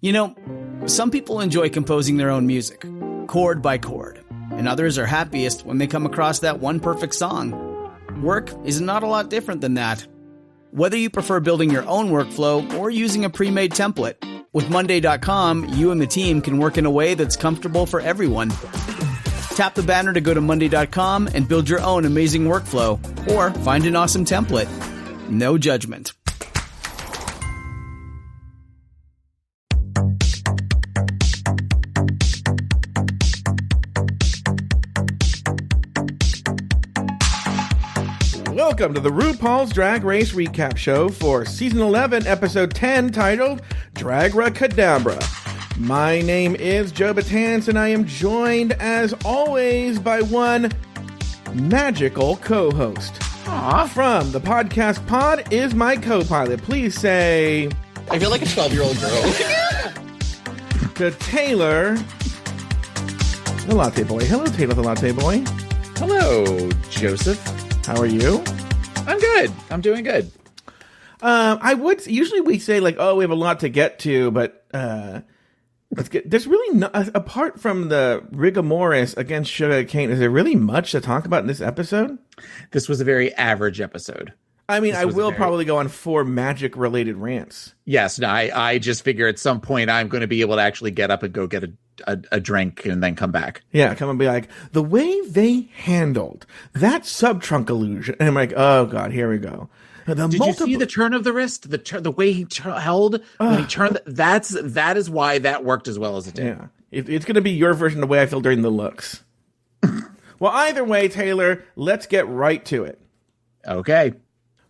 You know, some people enjoy composing their own music, chord by chord, and others are happiest when they come across that one perfect song. Work is not a lot different than that. Whether you prefer building your own workflow or using a pre-made template, with Monday.com, you and the team can work in a way that's comfortable for everyone. Tap the banner to go to Monday.com and build your own amazing workflow, or find an awesome template. No judgment. Welcome to the RuPaul's Drag Race Recap Show for Season 11, Episode 10, titled Dragracadabra. My name is Joe Betance, and I am joined, as always, by one magical co-host. Aww. From the podcast pod is my co-pilot. Please say... I feel like a 12-year-old girl. To Taylor, the Latte Boy. Hello, Taylor, the Latte Boy. Hello, Joseph. How are you? I'm good. I'm doing good. Usually we say, like, oh, we have a lot to get to, but there's really not, apart from the rigor against Sugar Cane, is there really much to talk about in this episode? This was a very average episode. I mean, I will probably go on 4 magic-related rants. Yes, no, I just figure at some point I'm going to be able to actually get up and go get a drink and then come back. Yeah, come and be like, the way they handled that sub-trunk illusion. And I'm like, oh, God, here we go. Did you see the turn of the wrist? The way he held when he turned? That is why that worked as well as it did. Yeah, it's going to be your version of the way I feel during the looks. Well, either way, Taylor, let's get right to it. Okay.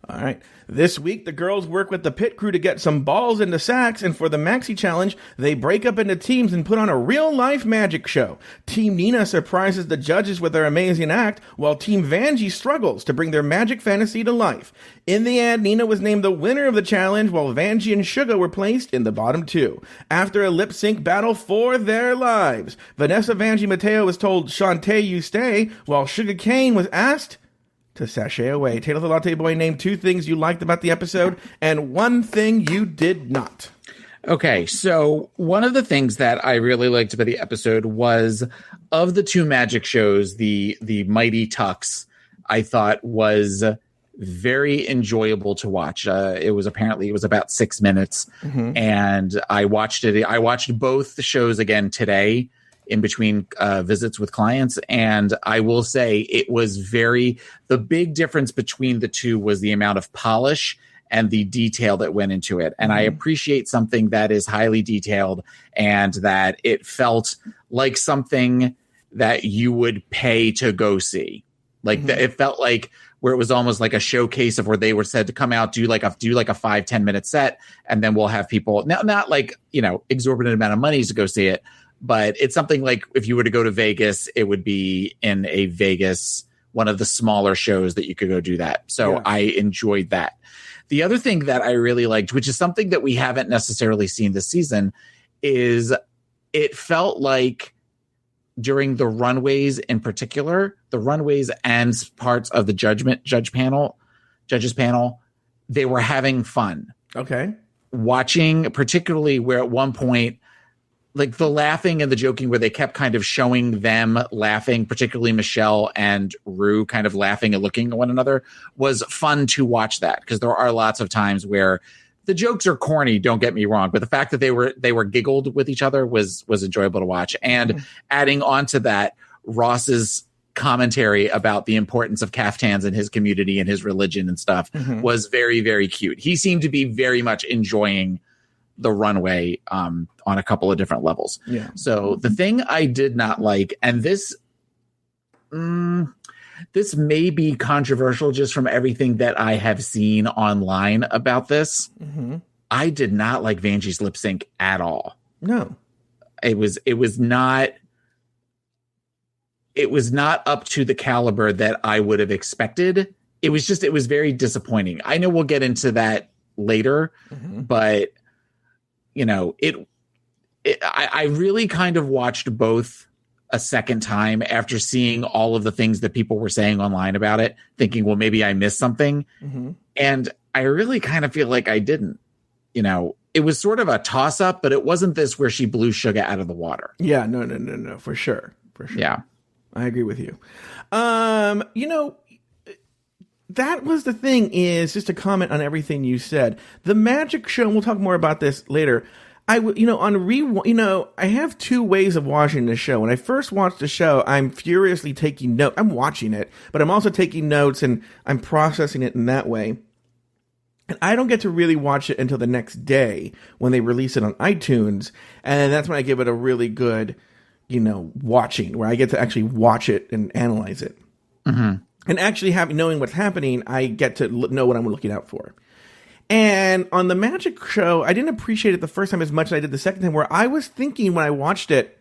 All right. This week, the girls work with the pit crew to get some balls into sacks, and for the Maxi Challenge, they break up into teams and put on a real-life magic show. Team Nina surprises the judges with their amazing act, while Team Vanjie struggles to bring their magic fantasy to life. In the end, Nina was named the winner of the challenge, while Vanjie and Suga were placed in the bottom 2. After a lip-sync battle for their lives, Vanessa Vanjie Mateo was told, "Shantae, you stay," while Sugar Cane was asked to sashay away. Taylor the Latte Boy, name 2 things you liked about the episode and 1 thing you did not. Okay, so one of the things that I really liked about the episode was, of the 2 magic shows, the Mighty Tux, I thought was very enjoyable to watch. It was about 6 minutes, and I watched it. I watched both the shows again today, in between visits with clients. And I will say it was the big difference between the 2 was the amount of polish and the detail that went into it. And I appreciate something that is highly detailed and that it felt like something that you would pay to go see. Like it felt like where it was almost like a showcase of where they were said to come out, do like a 5-10 minute set. And then we'll have people not like, exorbitant amount of money to go see it. But it's something like if you were to go to Vegas, it would be in a Vegas, one of the smaller shows that you could go do that. So yeah. I enjoyed that. The other thing that I really liked, which is something that we haven't necessarily seen this season, is it felt like during the runways in particular, the runways and parts of the judges panel, they were having fun. Okay. Watching, particularly where at one point, like the laughing and the joking where they kept kind of showing them laughing, particularly Michelle and Rue kind of laughing and looking at one another, was fun to watch that, because there are lots of times where the jokes are corny, don't get me wrong, but the fact that they were giggled with each other was enjoyable to watch. And adding on to that, Ross's commentary about the importance of caftans in his community and his religion and stuff was very, very cute. He seemed to be very much enjoying the runway on a couple of different levels. Yeah. So the thing I did not like, and this may be controversial just from everything that I have seen online about this. I did not like Vanjie's lip sync at all. No. It was not up to the caliber that I would have expected. It was very disappointing. I know we'll get into that later, but I really kind of watched both a second time after seeing all of the things that people were saying online about it, thinking, well, maybe I missed something. And I really kind of feel like I didn't. it was sort of a toss up, but it wasn't this where she blew Sugar out of the water. Yeah, no, for sure. Yeah. I agree with you. That was the thing, is just to comment on everything you said. The magic show, and we'll talk more about this later. I have two ways of watching the show. When I first watched the show, I'm furiously taking notes. I'm watching it, but I'm also taking notes and I'm processing it in that way. And I don't get to really watch it until the next day when they release it on iTunes. And that's when I give it a really good, watching, where I get to actually watch it and analyze it. Mm-hmm. And actually knowing what's happening, I get to know what I'm looking out for. And on the magic show, I didn't appreciate it the first time as much as I did the second time, where I was thinking when I watched it,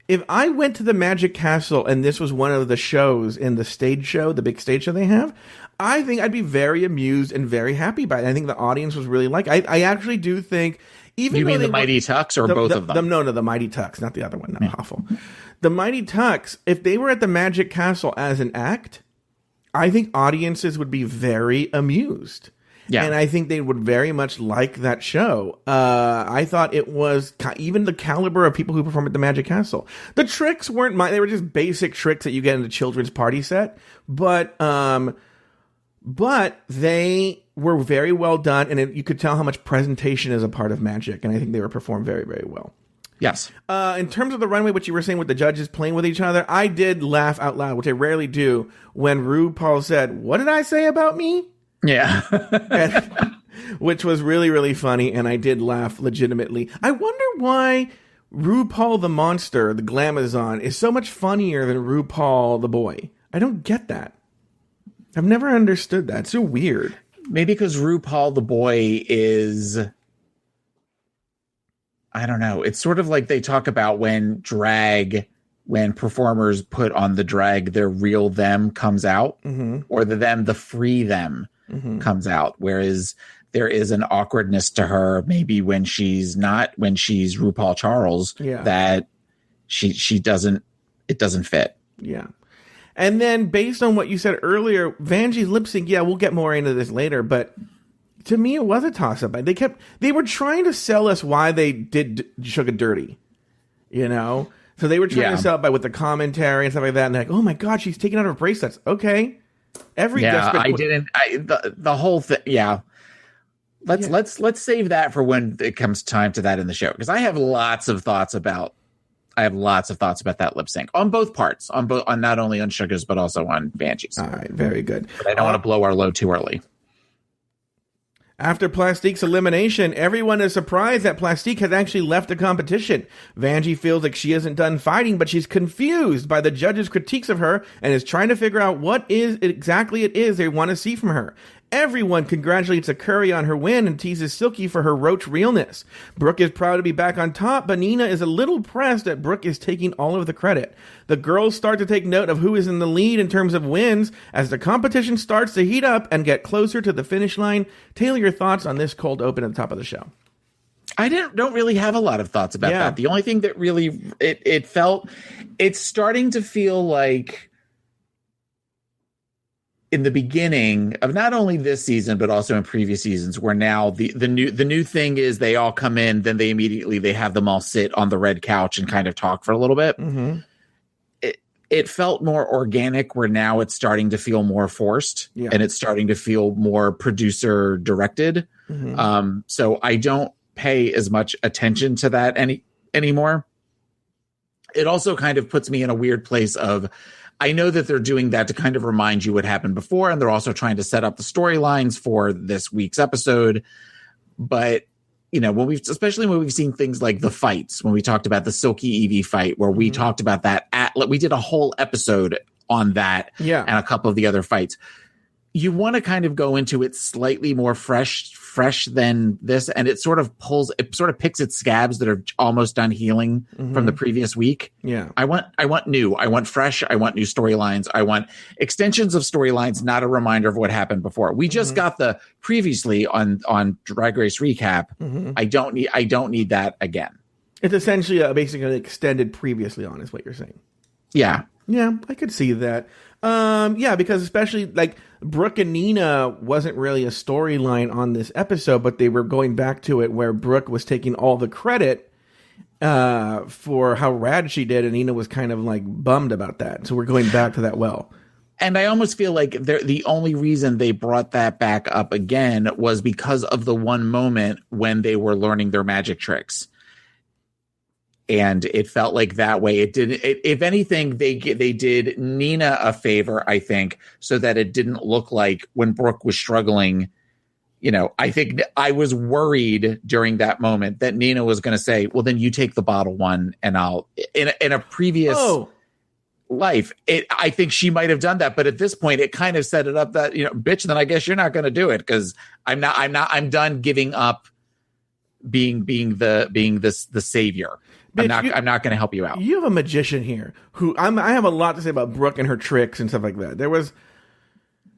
if I went to the Magic Castle and this was one of the shows in the stage show, the big stage show they have, I think I'd be very amused and very happy by it. I think the audience was really I actually do think, even you though mean the Mighty Tucks or both of them? No, the Mighty Tucks, not the other one. Not awful. The Mighty Tucks, if they were at the Magic Castle as an act, I think audiences would be very amused. Yeah. And I think they would very much like that show. I thought it was even the caliber of people who perform at the Magic Castle. The tricks weren't they were just basic tricks that you get in a children's party set. But they were very well done, and you could tell how much presentation is a part of magic, and I think they were performed very, very well. Yes. In terms of the runway, what you were saying with the judges playing with each other, I did laugh out loud, which I rarely do, when RuPaul said, "What did I say about me?" Yeah. Which was really, really funny, and I did laugh legitimately. I wonder why RuPaul the monster, the Glamazon, is so much funnier than RuPaul the boy. I don't get that. I've never understood that. It's so weird. Maybe because RuPaul the boy is, I don't know. It's sort of like they talk about when performers put on the drag, their real them comes out, mm-hmm. or the free them mm-hmm. comes out. Whereas there is an awkwardness to her, maybe when she's RuPaul Charles, that it doesn't fit. Yeah. And then based on what you said earlier, Vanjie's lip sync, we'll get more into this later, but to me it was a toss-up. They were trying to sell us why they did Sugar dirty, So they were trying to sell it with the commentary and stuff like that, and they're like, oh my god, she's taking out her bracelets. Okay. The whole thing, Let's save that for when it comes time to that in the show, because I have lots of thoughts about that lip sync on both parts, on not only on Sugar's but also on Vanjie's. All right, very good. But I don't want to blow our load too early. After Plastique's elimination, everyone is surprised that Plastique has actually left the competition. Vanjie feels like she isn't done fighting, but she's confused by the judges' critiques of her and is trying to figure out what exactly it is they want to see from her. Everyone congratulates Akuri on her win and teases Silky for her roach realness. Brooke is proud to be back on top, but Nina is a little pressed that Brooke is taking all of the credit. The girls start to take note of who is in the lead in terms of wins as the competition starts to heat up and get closer to the finish line. Taylor, your thoughts on this cold open at the top of the show? I don't really have a lot of thoughts about that. The only thing that really it's starting to feel like in the beginning of not only this season but also in previous seasons, where now the new thing is they all come in, then they have them all sit on the red couch and kind of talk for a little bit. Mm-hmm. It felt more organic, where now it's starting to feel more forced, and it's starting to feel more producer directed. Mm-hmm. So I don't pay as much attention to that anymore. It also kind of puts me in a weird place of, I know that they're doing that to kind of remind you what happened before, and they're also trying to set up the storylines for this week's episode. But, especially when we've seen things like the fights, when we talked about the Silky Evie fight, where we talked about that we did a whole episode on that and a couple of the other fights. You want to kind of go into it slightly more fresh than this, and it sort of picks its scabs that are almost done healing from the previous week. I want new, I want fresh, I want new storylines, I want extensions of storylines, not a reminder of what happened before. We just got the previously on Drag Race recap. I don't need that again. It's essentially basically extended previously on, is what you're saying. Yeah, I could see that. Yeah, because especially like Brooke and Nina wasn't really a storyline on this episode, but they were going back to it where Brooke was taking all the credit for how rad she did, and Nina was kind of like bummed about that. So we're going back to that well. And I almost feel like the only reason they brought that back up again was because of the one moment when they were learning their magic tricks. And it felt like that way. It didn't. If anything, they did Nina a favor, I think, so that it didn't look like when Brooke was struggling. You know, I think I was worried during that moment that Nina was going to say, "Well, then you take the bottle one, and I'll." In a previous life, I think she might have done that, but at this point, it kind of set it up that, you know, bitch, then I guess you're not going to do it because I'm done giving up being the savior. Bitch, I'm not going to help you out. You have a magician here who I have a lot to say about Brooke and her tricks and stuff like that.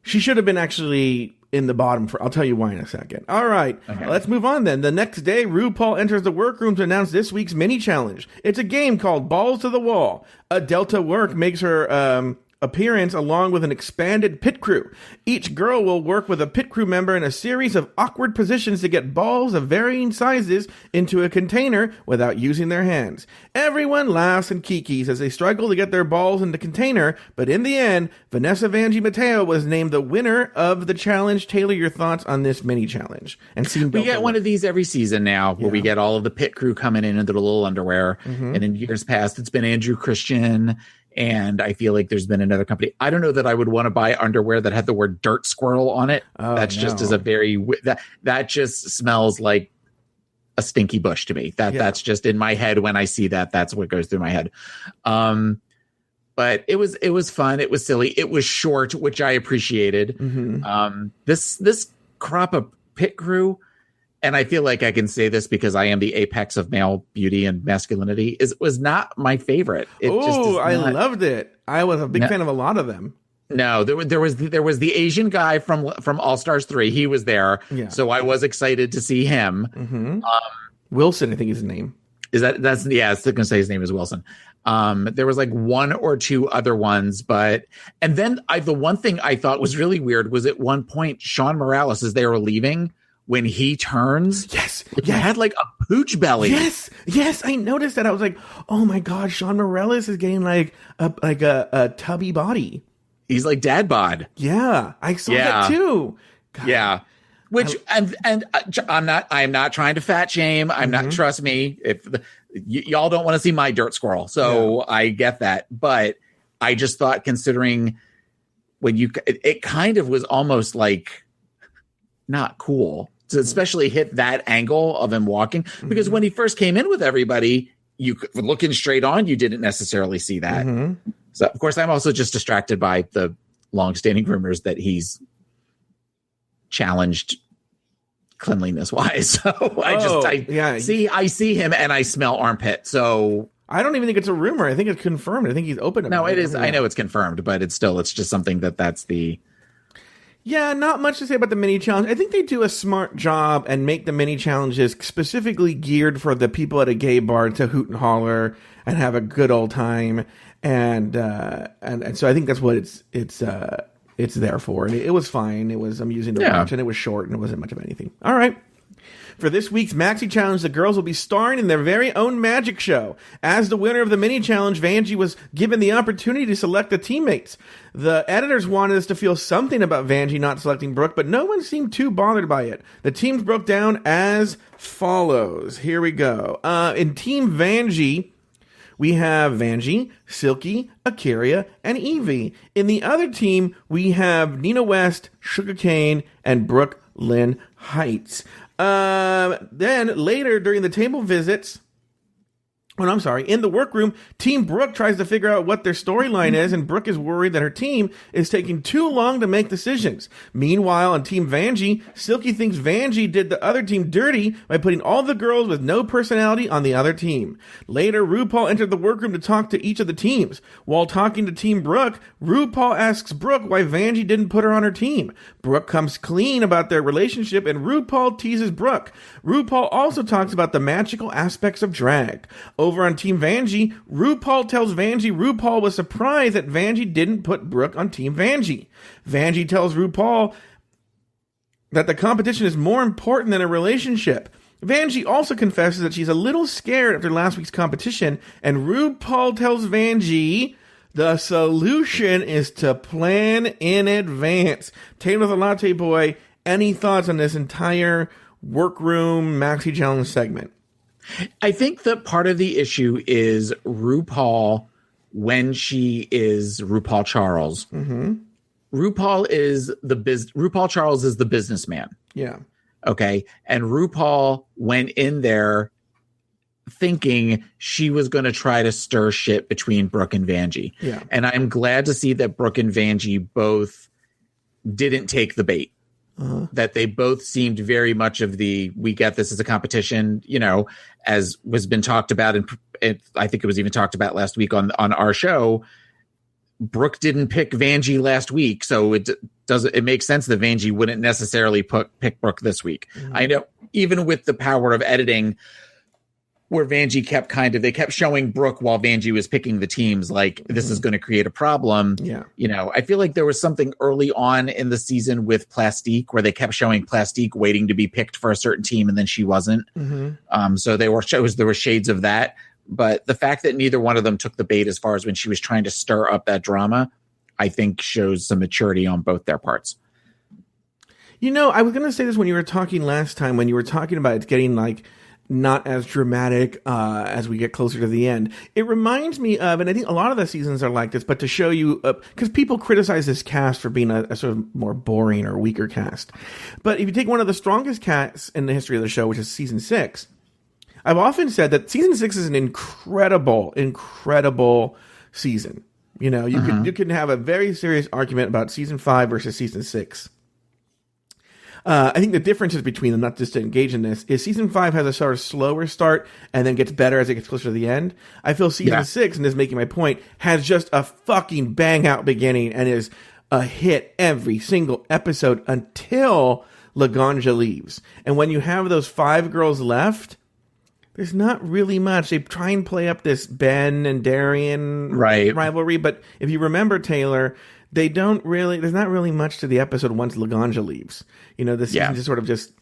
She should have been actually in the bottom I'll tell you why in a second. All right, okay. Let's move on then. The next day, RuPaul enters the workroom to announce this week's mini challenge. It's a game called Balls to the Wall. A Delta work makes her appearance along with an expanded pit crew. Each girl will work with a pit crew member in a series of awkward positions to get balls of varying sizes into a container without using their hands. Everyone laughs and kikis as they struggle to get their balls in the container, but in the end, Vanessa Vanjie Mateo was named the winner of the challenge. Taylor, your thoughts on this mini challenge? And we get one of these every season now, where we get all of the pit crew coming in their little underwear. Mm-hmm. And in years past, it's been Andrew Christian. And I feel like there's been another company. I don't know that I would want to buy underwear that had the word dirt squirrel on it. Just as a very, that just smells like a stinky bush to me. That's just in my head when I see that. That's what goes through my head. But it was fun. It was silly. It was short, which I appreciated. Mm-hmm. This crop of pit crew, and I feel like I can say this because I am the apex of male beauty and masculinity, was not my favorite. I loved it. I was a big fan of a lot of them. No, there was the Asian guy from All Stars 3. He was there. Yeah. So I was excited to see him. Mm-hmm. Wilson, I think is his name. I was going to say his name is Wilson. There was like one or two other ones, and then the one thing I thought was really weird was at one point, Sean Morales, as they were leaving, when he turns, he had like a pooch belly. Yes, I noticed that. I was like, oh my god, Sean Morales is getting like a tubby body. He's like dad bod. Yeah, I saw that too. God. Yeah, which and I'm not trying to fat shame. I'm not. Trust me, if y'all don't want to see my dirt squirrel, so I get that. But I just thought, considering when it kind of was almost like not cool to especially hit that angle of him walking, because when he first came in with everybody, you looking straight on, you didn't necessarily see that. So of course I'm also just distracted by the long-standing rumors that he's challenged cleanliness wise. So I see him and I smell armpit. So I don't even think it's a rumor. I think it's confirmed. I think he's open about it. No, it is. I know it's confirmed, but it's just something that's the. Yeah, not much to say about the mini challenge. I think they do a smart job and make the mini challenges specifically geared for the people at a gay bar to hoot and holler and have a good old time. And so I think that's what it's there for. And it was fine. I'm using the watch, and it was short, and it wasn't much of anything. All right. For this week's Maxi Challenge, the girls will be starring in their very own magic show. As the winner of the mini challenge, Vanjie was given the opportunity to select the teammates. The editors wanted us to feel something about Vanjie not selecting Brooke, but no one seemed too bothered by it. The teams broke down as follows. Here we go. In Team Vanjie, we have Vanjie, Silky, Akira, and Evie. In the other team, we have Nina West, Sugarcane, and Brooke Lynn Heights. Then later during the table visits, in the workroom, Team Brooke tries to figure out what their storyline is, and Brooke is worried that her team is taking too long to make decisions. Meanwhile, on Team Vanjie, Silky thinks Vanjie did the other team dirty by putting all the girls with no personality on the other team. Later, RuPaul entered the workroom to talk to each of the teams. While talking to Team Brooke, RuPaul asks Brooke why Vanjie didn't put her on her team. Brooke comes clean about their relationship, and RuPaul teases Brooke. RuPaul also talks about the magical aspects of drag. Over on Team Vanjie, RuPaul tells Vanjie RuPaul was surprised that Vanjie didn't put Brooke on Team Vanjie. Vanjie tells RuPaul that the competition is more important than a relationship. Vanjie also confesses that she's a little scared after last week's competition, and RuPaul tells Vanjie the solution is to plan in advance. Taylor the Latte Boy, any thoughts on this entire workroom maxi challenge segment? I think that part of the issue is RuPaul, when she is RuPaul Charles. Mm-hmm. RuPaul Charles is the businessman. Yeah. Okay. And RuPaul went in there thinking she was going to try to stir shit between Brooke and Vanjie. Yeah. And I'm glad to see that Brooke and Vanjie both didn't take the bait. Uh-huh. That they both seemed very much of we get this as a competition, as was been talked about. And I think it was even talked about last week on our show. Brooke didn't pick Vanjie last week, so it makes sense that Vanjie wouldn't necessarily pick Brooke this week. Mm-hmm. I know, even with the power of editing, where Vanjie they kept showing Brooke while Vanjie was picking the teams, like this is going to create a problem. Yeah. I feel like there was something early on in the season with Plastique where they kept showing Plastique waiting to be picked for a certain team and then she wasn't. Mm-hmm. So there were shades of that. But the fact that neither one of them took the bait as far as when she was trying to stir up that drama, I think shows some maturity on both their parts. I was going to say this when you were talking last time, when you were talking about it getting like not as dramatic as we get closer to the end. It reminds me of, and I think a lot of the seasons are like this, but to show you, because people criticize this cast for being a sort of more boring or weaker cast. But if you take one of the strongest casts in the history of the show, which is season 6, I've often said that season 6 is an incredible season. You can have a very serious argument about season 5 versus season 6. I think the differences between them, not just to engage in this, is season 5 has a sort of slower start and then gets better as it gets closer to the end. I feel season 6, and this is making my point, has just a fucking bang out beginning and is a hit every single episode until Laganja leaves. And when you have those 5 girls left, there's not really much. They try and play up this Ben and Darian rivalry, but if you remember, Taylor, there's not really much to the episode once Laganja leaves. The season just sort of just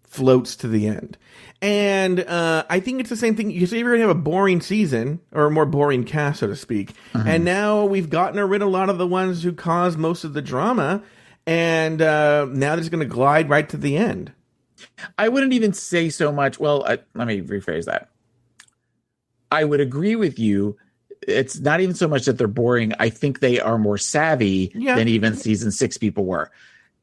floats to the end. And I think it's the same thing. You say you're going to have a boring season, or a more boring cast, so to speak. Mm-hmm. And now we've gotten rid of a lot of the ones who caused most of the drama, and now they're just going to glide right to the end. I wouldn't even say so much. Well, let me rephrase that. I would agree with you. It's not even so much that they're boring. I think they are more savvy than even season 6 people were.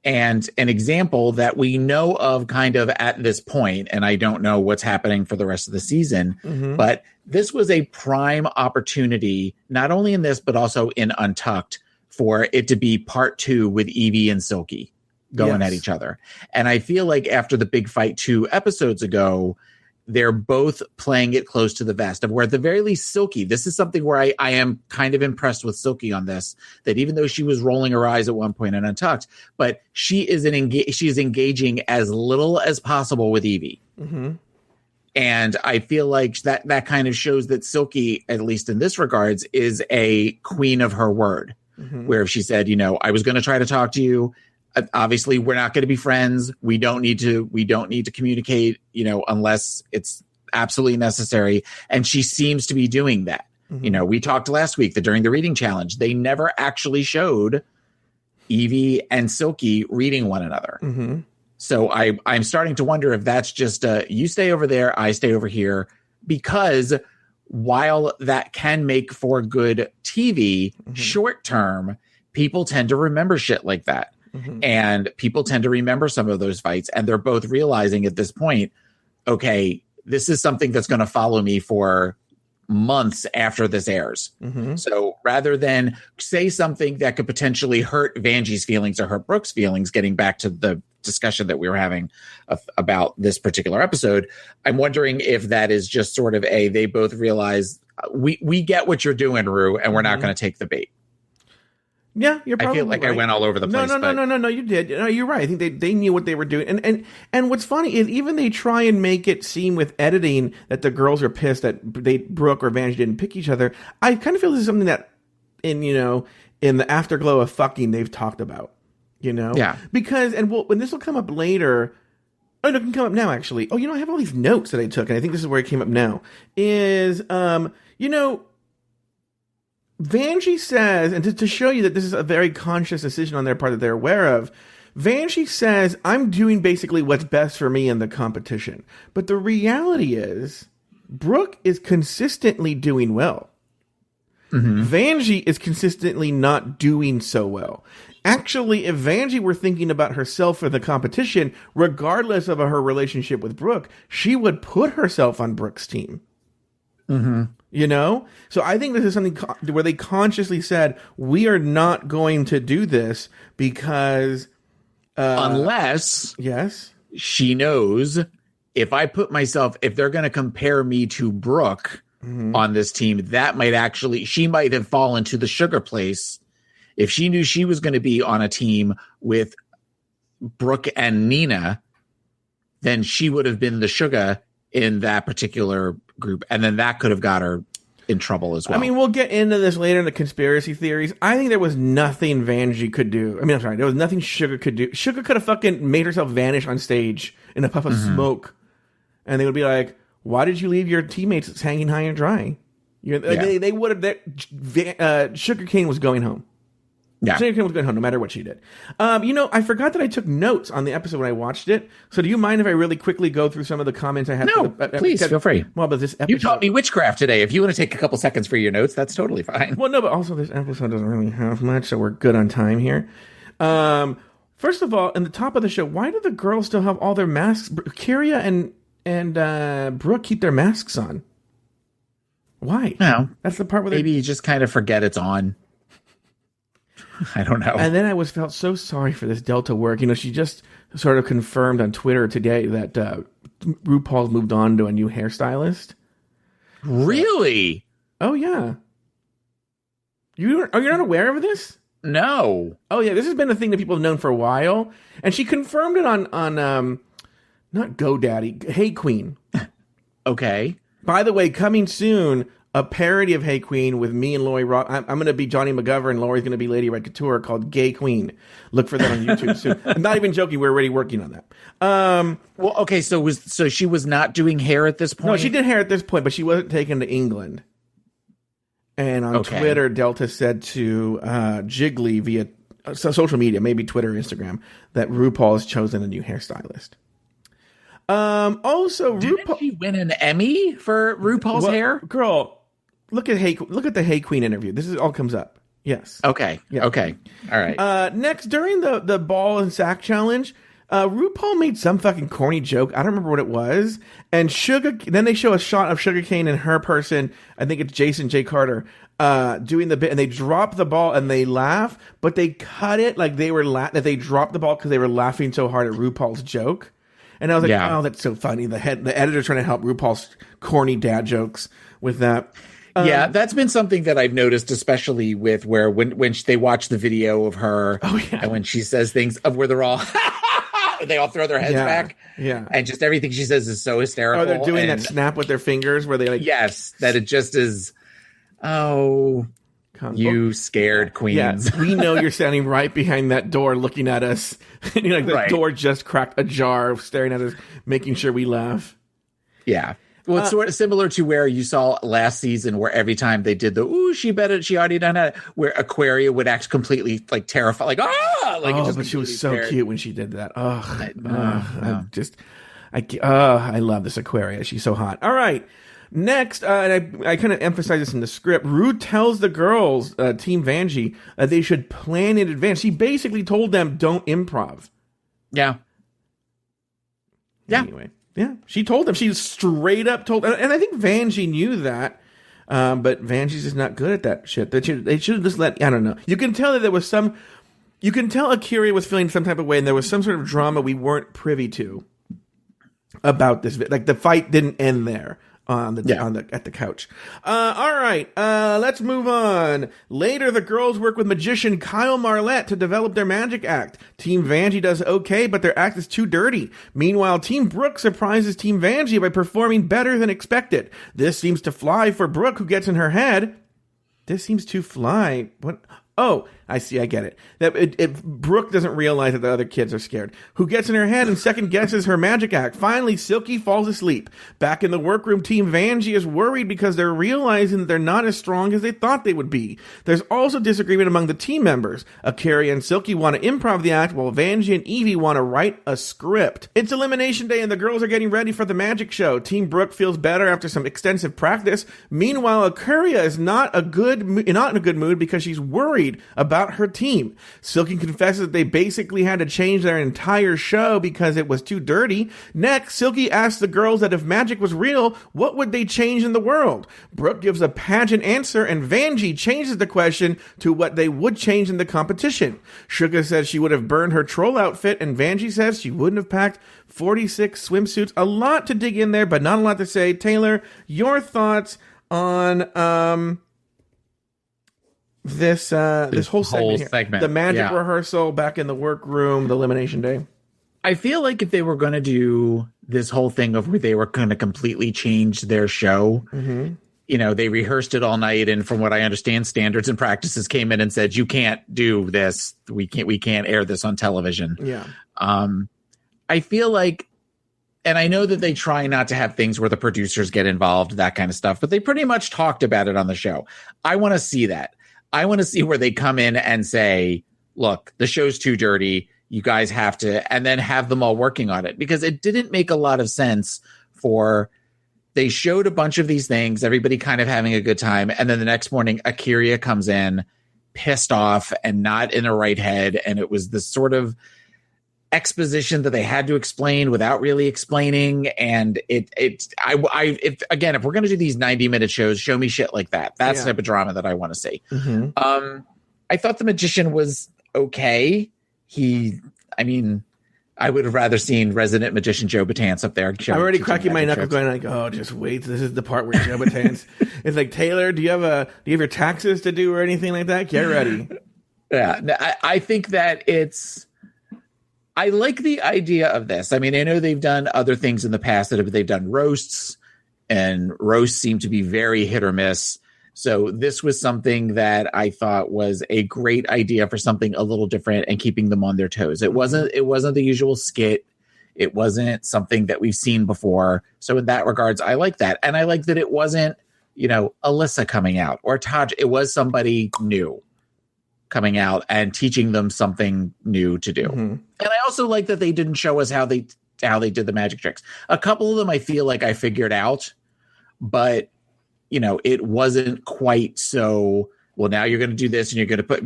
And an example that we know of kind of at this point, and I don't know what's happening for the rest of the season, but this was a prime opportunity, not only in this, but also in Untucked, for it to be part 2 with Evie and Silky going at each other. And I feel like after the big fight 2 episodes ago, they're both playing it close to the vest, of where at the very least Silky, this is something where I am kind of impressed with Silky on this, that even though she was rolling her eyes at one point in Untucked, but she is engaging as little as possible with Evie. Mm-hmm. And I feel like that kind of shows that Silky, at least in this regards, is a queen of her word, where if she said, I was going to try to talk to you, obviously we're not going to be friends. We don't need to communicate, unless it's absolutely necessary. And she seems to be doing that. Mm-hmm. We talked last week that during the reading challenge, they never actually showed Evie and Silky reading one another. Mm-hmm. So I'm starting to wonder if that's just you stay over there, I stay over here, because while that can make for good TV, short term, people tend to remember shit like that. And people tend to remember some of those fights, and they're both realizing at this point, okay, this is something that's going to follow me for months after this airs. So rather than say something that could potentially hurt Vanjie's feelings or hurt Brooke's feelings, getting back to the discussion that we were having about this particular episode, I'm wondering if that is just sort of they both realize we get what you're doing, Ru, and we're not going to take the bait. Yeah, you're probably I feel like right. I went all over the place. No, you did. No, you're right. I think they knew what they were doing. And what's funny is even they try and make it seem with editing that the girls are pissed that Brooke or Vanjie didn't pick each other. I kind of feel this is something that in the afterglow of fucking they've talked about, Yeah. Because, and this will come up later. Oh, no, it can come up now, actually. Oh, I have all these notes that I took, and I think this is where it came up now. Is, Vanjie says, and to show you that this is a very conscious decision on their part that they're aware of, Vanjie says, I'm doing basically what's best for me in the competition. But the reality is, Brooke is consistently doing well. Mm-hmm. Vanjie is consistently not doing so well. Actually, if Vanjie were thinking about herself for the competition, regardless of her relationship with Brooke, she would put herself on Brooke's team. Mm-hmm. So I think this is something where they consciously said, we are not going to do this because unless she knows if they're going to compare me to Brooke on this team, that she might have fallen to the sugar place. If she knew she was going to be on a team with Brooke and Nina, then she would have been the sugar in that particular group, and then that could have got her in trouble as well. I mean, we'll get into this later in the conspiracy theories. I think there was nothing Vanjie could do. There was nothing Sugar could do. Sugar could have fucking made herself vanish on stage in a puff of smoke, and they would be like, why did you leave your teammates hanging high and dry? They would have. Sugar Cane was going home. Yeah. Sugar Cane was going home no matter what she did. I forgot that I took notes on the episode when I watched it. So do you mind if I really quickly go through some of the comments I had? No, please, feel free. Well, but this episode... You taught me witchcraft today. If you want to take a couple seconds for your notes, that's totally fine. Well, no, but also this episode doesn't really have much, so we're good on time here. First of all, in the top of the show, why do the girls still have all their masks? Kyria and Brooke keep their masks on. Why? No. That's the part where maybe you just kind of forget it's on. I don't know. And then I felt so sorry for this Delta work. She just sort of confirmed on Twitter today that RuPaul's moved on to a new hairstylist. Really? Oh, yeah. You're not aware of this? No. Oh, yeah. This has been a thing that people have known for a while. And she confirmed it on not GoDaddy, Hey Queen. Okay. By the way, coming soon... a parody of Hey Queen with me and Lori Rock. I'm going to be Johnny McGovern. Lori's going to be Lady Red Couture, called Gay Queen. Look for that on YouTube soon. I'm not even joking. We're already working on that. Well, okay. So she was not doing hair at this point? No, she did hair at this point, but she wasn't taken to England. And on Twitter, Delta said to Jiggly via social media, maybe Twitter or Instagram, that RuPaul has chosen a new hairstylist. Also, didn't she win an Emmy for RuPaul's hair? Girl, look at the Hey Queen interview. This all comes up. Yes. Okay. Yeah. Okay. All right. Next, during the ball and sack challenge, RuPaul made some fucking corny joke. I don't remember what it was. And then they show a shot of Sugar Cane and her person. I think it's Jason J. Carter doing the bit, and they drop the ball and they laugh, but they cut it like they were that they dropped the ball because they were laughing so hard at RuPaul's joke. And I was like, oh, that's so funny. The editor trying to help RuPaul's corny dad jokes with that. Yeah, that's been something that I've noticed, especially with where when they watch the video of her and when she says things of where they're all they all throw their heads back. Yeah. And just everything she says is so hysterical. Oh, they're doing that snap with their fingers where they like that it just is you scared queens. Yeah, we know you're standing right behind that door looking at us. And you're like, the door just cracked ajar, staring at us, making sure we laugh. Yeah. Well, it's sort of similar to where you saw last season, where every time they did the "ooh, she already done it," where Aquaria would act completely like terrified, like but she was so cute when she did that. I love this Aquaria. She's so hot. All right, next, and I kind of emphasize this in the script. Rue tells the girls, Team Vanjie, that they should plan in advance. She basically told them, "Don't improv." Yeah. Anyway. Yeah, she told them. She straight up told, and I think Vanjie knew that, but Vanjie's just not good at that shit. They should have just let. I don't know. You can tell that there was some. You can tell Akira was feeling some type of way, and there was some sort of drama we weren't privy to about this. Like the fight didn't end there. at the couch. All right, let's move on. Later, the girls work with magician Kyle Marlette to develop their magic act. Team Vanjie does okay, but their act is too dirty. Meanwhile, Team Brooke surprises Team Vanjie by performing better than expected. This seems to fly for Brooke, who gets in her head. This seems to fly. What? Oh, I see. I get it. Brooke doesn't realize that the other kids are scared. Who gets in her head and second guesses her magic act. Finally, Silky falls asleep. Back in the workroom, Team Vanjie is worried because they're realizing that they're not as strong as they thought they would be. There's also disagreement among the team members. Akari and Silky want to improv the act, while Vanjie and Evie want to write a script. It's elimination day and the girls are getting ready for the magic show. Team Brooke feels better after some extensive practice. Meanwhile, Akari is not in a good mood because she's worried about her team. Silky confesses that they basically had to change their entire show because it was too dirty. Next, Silky asks the girls that if magic was real, what would they change in the world? Brooke gives a pageant answer, and Vanjie changes the question to what they would change in the competition. Suga says she would have burned her troll outfit, and Vanjie says she wouldn't have packed 46 swimsuits. A lot to dig in there, but not a lot to say. Taylor, your thoughts on this whole segment here. The magic rehearsal, back in the workroom, the elimination day. I feel like if they were going to do this whole thing of where they were going to completely change their show, they rehearsed it all night, and from what I understand, standards and practices came in and said, you can't do this. We can't air this on television. Yeah. I feel like, and I know that they try not to have things where the producers get involved, that kind of stuff, but they pretty much talked about it on the show. I want to see that. I want to see where they come in and say, look, the show's too dirty. You guys have to, and then have them all working on it, because it didn't make a lot of sense they showed a bunch of these things, everybody kind of having a good time. And then the next morning, Akira comes in pissed off and not in her right head. And it was this sort of exposition that they had to explain without really explaining. And if we're going to do these 90-minute shows, show me shit like that. That's the type of drama that I want to see. I thought the magician was okay. I would have rather seen resident magician Joe Betance up there. I'm already cracking my knuckles going like, oh, just wait. This is the part where Joe Betance is like, Taylor, do you have your taxes to do or anything like that? Get ready. Yeah. I think that I like the idea of this. I mean, I know they've done other things in the past they've done roasts, and roasts seem to be very hit or miss. So this was something that I thought was a great idea for something a little different and keeping them on their toes. It wasn't the usual skit. It wasn't something that we've seen before. So in that regards, I like that. And I like that it wasn't, Alyssa coming out or Taj. It was somebody new coming out and teaching them something new to do. And I also like that they didn't show us how they did the magic tricks. A couple of them I feel like I figured out, but it wasn't quite so, well, now you're going to do this and you're going to put,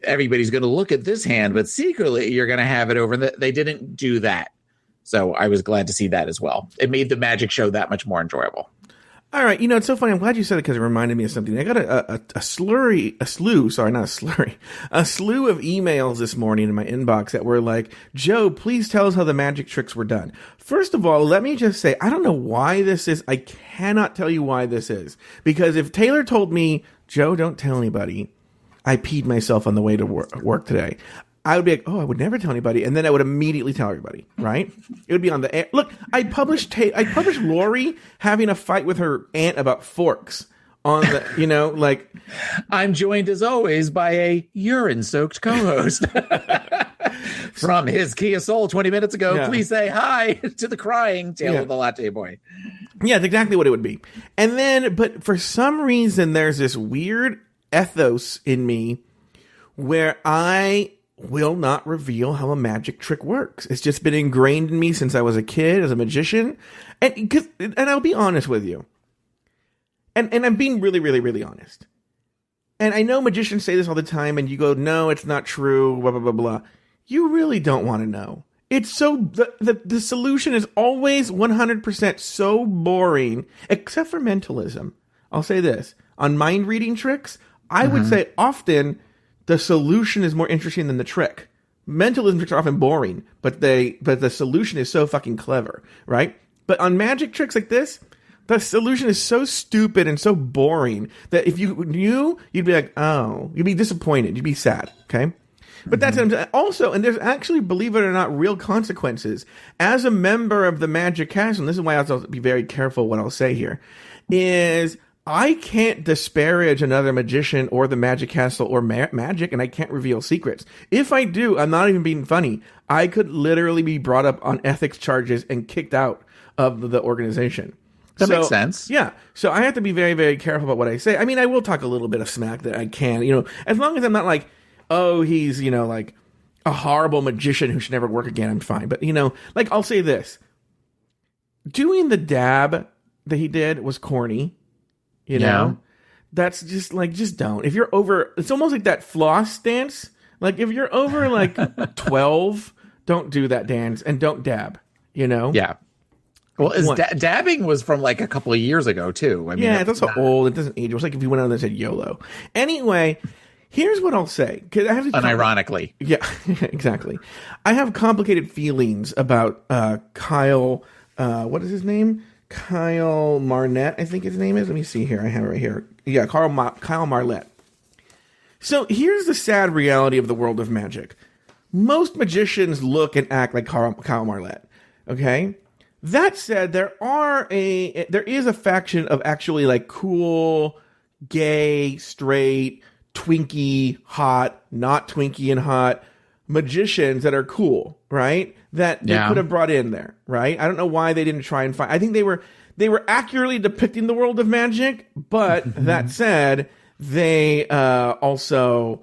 everybody's going to look at this hand, but secretly you're going to have it over. They didn't do that. So I was glad to see that as well. It made the magic show that much more enjoyable. All right, it's so funny. I'm glad you said it because it reminded me of something. I got a slew of emails this morning in my inbox that were like, Joe, please tell us how the magic tricks were done. First of all, let me just say, I don't know why this is. I cannot tell you why this is. Because if Taylor told me, Joe, don't tell anybody, I peed myself on the way to work today, I would be like, oh, I would never tell anybody. And then I would immediately tell everybody, right? It would be on the air. Look, I published Lori having a fight with her aunt about forks on the, I'm joined as always by a urine-soaked co-host from his Kia Soul 20 minutes ago. Yeah. Please say hi to the crying Taylor the Latte boy. Yeah, it's exactly what it would be. And then, but for some reason, there's this weird ethos in me where I will not reveal how a magic trick works. It's just been ingrained in me since I was a kid as a magician. And I'll be honest with you. And I'm being really, really, really honest. And I know magicians say this all the time and you go, no, it's not true, blah, blah, blah, blah. You really don't want to know. It's so, the solution is always 100% so boring, except for mentalism. I'll say this. On mind reading tricks, I would say often the solution is more interesting than the trick. Mentalism tricks are often boring, but the solution is so fucking clever, right? But on magic tricks like this, The solution is so stupid and so boring that if you knew, you'd be like, oh, you'd be disappointed. You'd be sad. Okay. But that's also, and there's actually, believe it or not, real consequences. As a member of the Magic Castle, and this is why I'll be very careful what I'll say here, is I can't disparage another magician or the Magic Castle or magic, and I can't reveal secrets. If I do, I'm not even being funny. I could literally be brought up on ethics charges and kicked out of the organization. That makes sense. Yeah. So I have to be very, very careful about what I say. I mean, I will talk a little bit of smack that I can, as long as I'm not like, oh, he's, like a horrible magician who should never work again, I'm fine. But, like I'll say this. Doing the dab that he did was corny, know? That's just just don't. If you're over, it's almost like that floss dance. Like if you're over 12, don't do that dance and don't dab, Yeah. Well, dabbing was from a couple of years ago too. I mean, yeah, that's so old. It doesn't age. It was like if you went out there and said YOLO. Anyway, here's what I'll say. Cause I have unironically. Yeah, exactly. I have complicated feelings about Kyle. What is his name? Kyle Marnett, I think his name is. Let me see here. I have it right here. Yeah, Kyle Marlett. So here's the sad reality of the world of magic. Most magicians look and act like Kyle Marlett. Okay? That said, there is a faction of actually cool, gay, straight, twinky, hot, not twinky and hot magicians that are cool, right? That they could have brought in there, right? I don't know why they didn't try and find. I think they were accurately depicting the world of magic, but that said, they also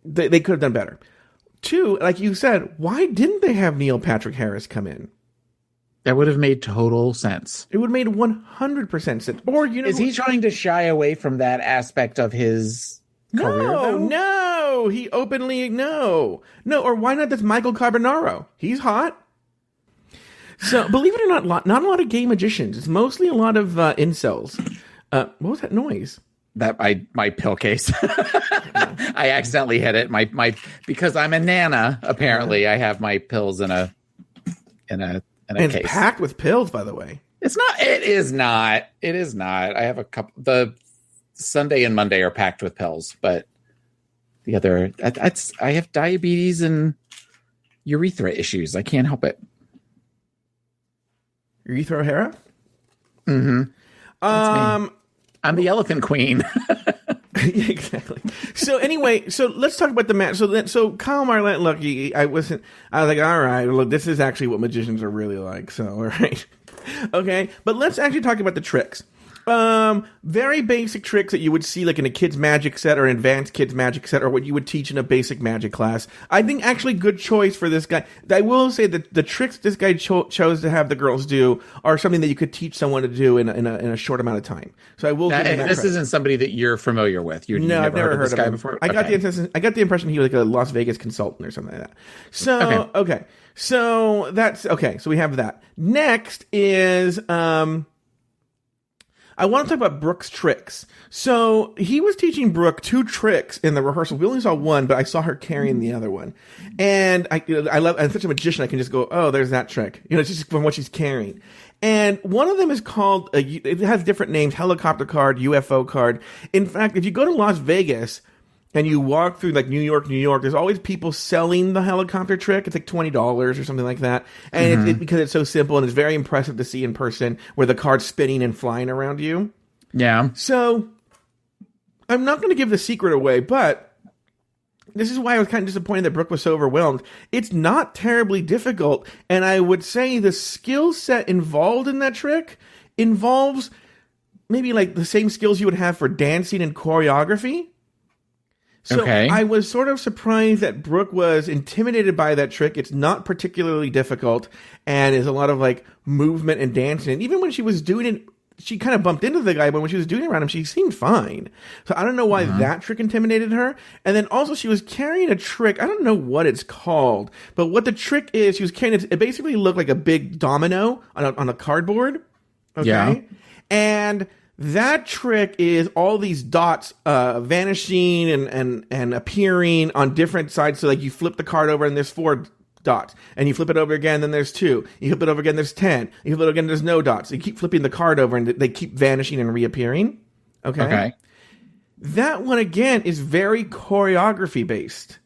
they could have done better. Two, like you said, why didn't they have Neil Patrick Harris come in? That would have made total sense. It would have made 100% sense. Or is he trying to shy away from that aspect of his career? No, he openly no. Or why not? That's Michael Carbonaro. He's hot. So believe it or not a lot of gay magicians. It's mostly a lot of incels. What was that noise? That my pill case. I accidentally hit it. My because I'm a nana. Apparently, I have my pills in a case. It's packed with pills, by the way. It's not. It is not. It is not. I have a couple. The Sunday and Monday are packed with pills, but the other, I have diabetes and urethra issues. I can't help it. Urethra O'Hara? Mm-hmm. I'm the elephant queen. Yeah, exactly. So anyway, so let's talk about the match. So Kyle Marlett, look, I was like, all right, look, this is actually what magicians are really like. So, all right. Okay. But let's actually talk about the tricks. Very basic tricks that you would see like in a kid's magic set or an advanced kid's magic set or what you would teach in a basic magic class. I think actually good choice for this guy. I will say that the tricks this guy chose to have the girls do are something that you could teach someone to do in a short amount of time. So I will give him that this credit. Isn't somebody that you're familiar with. I've never heard of this guy before. I got the impression he was like a Las Vegas consultant or something like that. So okay. So that's okay. So we have that. Next is I want to talk about Brooke's tricks. So he was teaching Brooke 2 tricks in the rehearsal. We only saw one, but I saw her carrying the other one. And I'm such a magician. I can just go, oh, there's that trick. It's just from what she's carrying. And one of them is called, it has different names, helicopter card, UFO card. In fact, if you go to Las Vegas and you walk through like New York, there's always people selling the helicopter trick. It's like $20 or something like that. And it's because it's so simple and it's very impressive to see in person where the card's spinning and flying around you. Yeah. So I'm not going to give the secret away, but this is why I was kind of disappointed that Brooke was so overwhelmed. It's not terribly difficult. And I would say the skill set involved in that trick involves maybe like the same skills you would have for dancing and choreography. So I was sort of surprised that Brooke was intimidated by that trick. It's not particularly difficult and is a lot of like movement and dancing. And even when she was doing it, she kind of bumped into the guy, but when she was doing it around him, she seemed fine. So I don't know why that trick intimidated her. And then also she was carrying a trick. I don't know what it's called, but what the trick is, she was carrying it basically looked like a big domino on a cardboard. Okay. Yeah. And that trick is all these dots vanishing and appearing on different sides. So like you flip the card over and there's 4 dots. And you flip it over again, then there's 2. You flip it over again, there's 10. You flip it over again, there's no dots. You keep flipping the card over, and they keep vanishing and reappearing. Okay. That one, again, is very choreography based.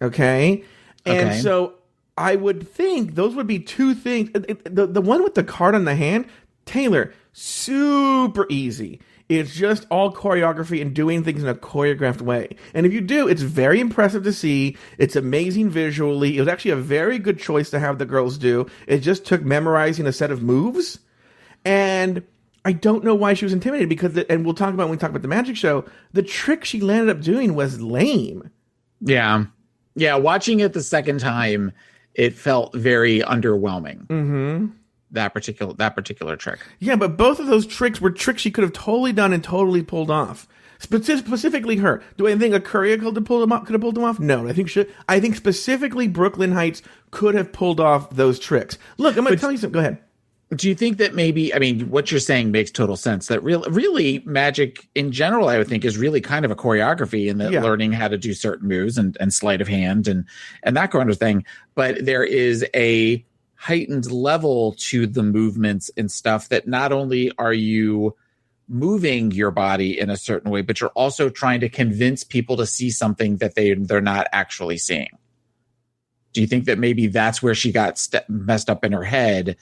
Okay. And so I would think those would be 2 things. The one with the card on the hand, Taylor, super easy. It's just all choreography and doing things in a choreographed way. And if you do, it's very impressive to see. It's amazing visually. It was actually a very good choice to have the girls do. It just took memorizing a set of moves. And I don't know why she was intimidated because, and we'll talk about when we talk about the magic show, the trick she landed up doing was lame. Yeah. Yeah. Watching it the second time, it felt very underwhelming. Mm-hmm. That particular trick. Yeah, but both of those tricks were tricks she could have totally done and totally pulled off. Specifically her. Do I think a courier could have pulled them off? No. I think specifically Brooklyn Heights could have pulled off those tricks. Look, I'm going to tell you something. Go ahead. Do you think that maybe, I mean, what you're saying makes total sense, that really magic in general, I would think, is really kind of a choreography in that learning how to do certain moves and sleight of hand and that kind of thing. But there is a heightened level to the movements and stuff that not only are you moving your body in a certain way, but you're also trying to convince people to see something that they're not actually seeing. Do you think that maybe that's where she got messed up in her head,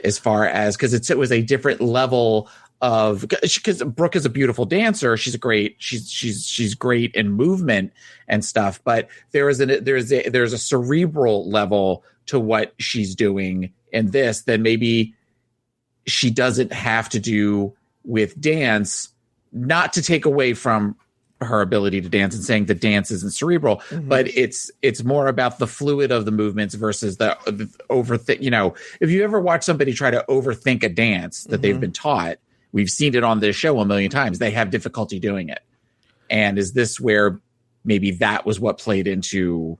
as far as, because it was a different level of, because Brooke is a beautiful dancer, she's great in movement and stuff, but there's a cerebral level to what she's doing in this that maybe she doesn't have to do with dance, not to take away from her ability to dance and saying that dance isn't cerebral, but it's more about the fluid of the movements versus the overthink. You know, if you ever watch somebody try to overthink a dance that they've been taught, we've seen it on this show a million times. They have difficulty doing it. And is this where maybe that was what played into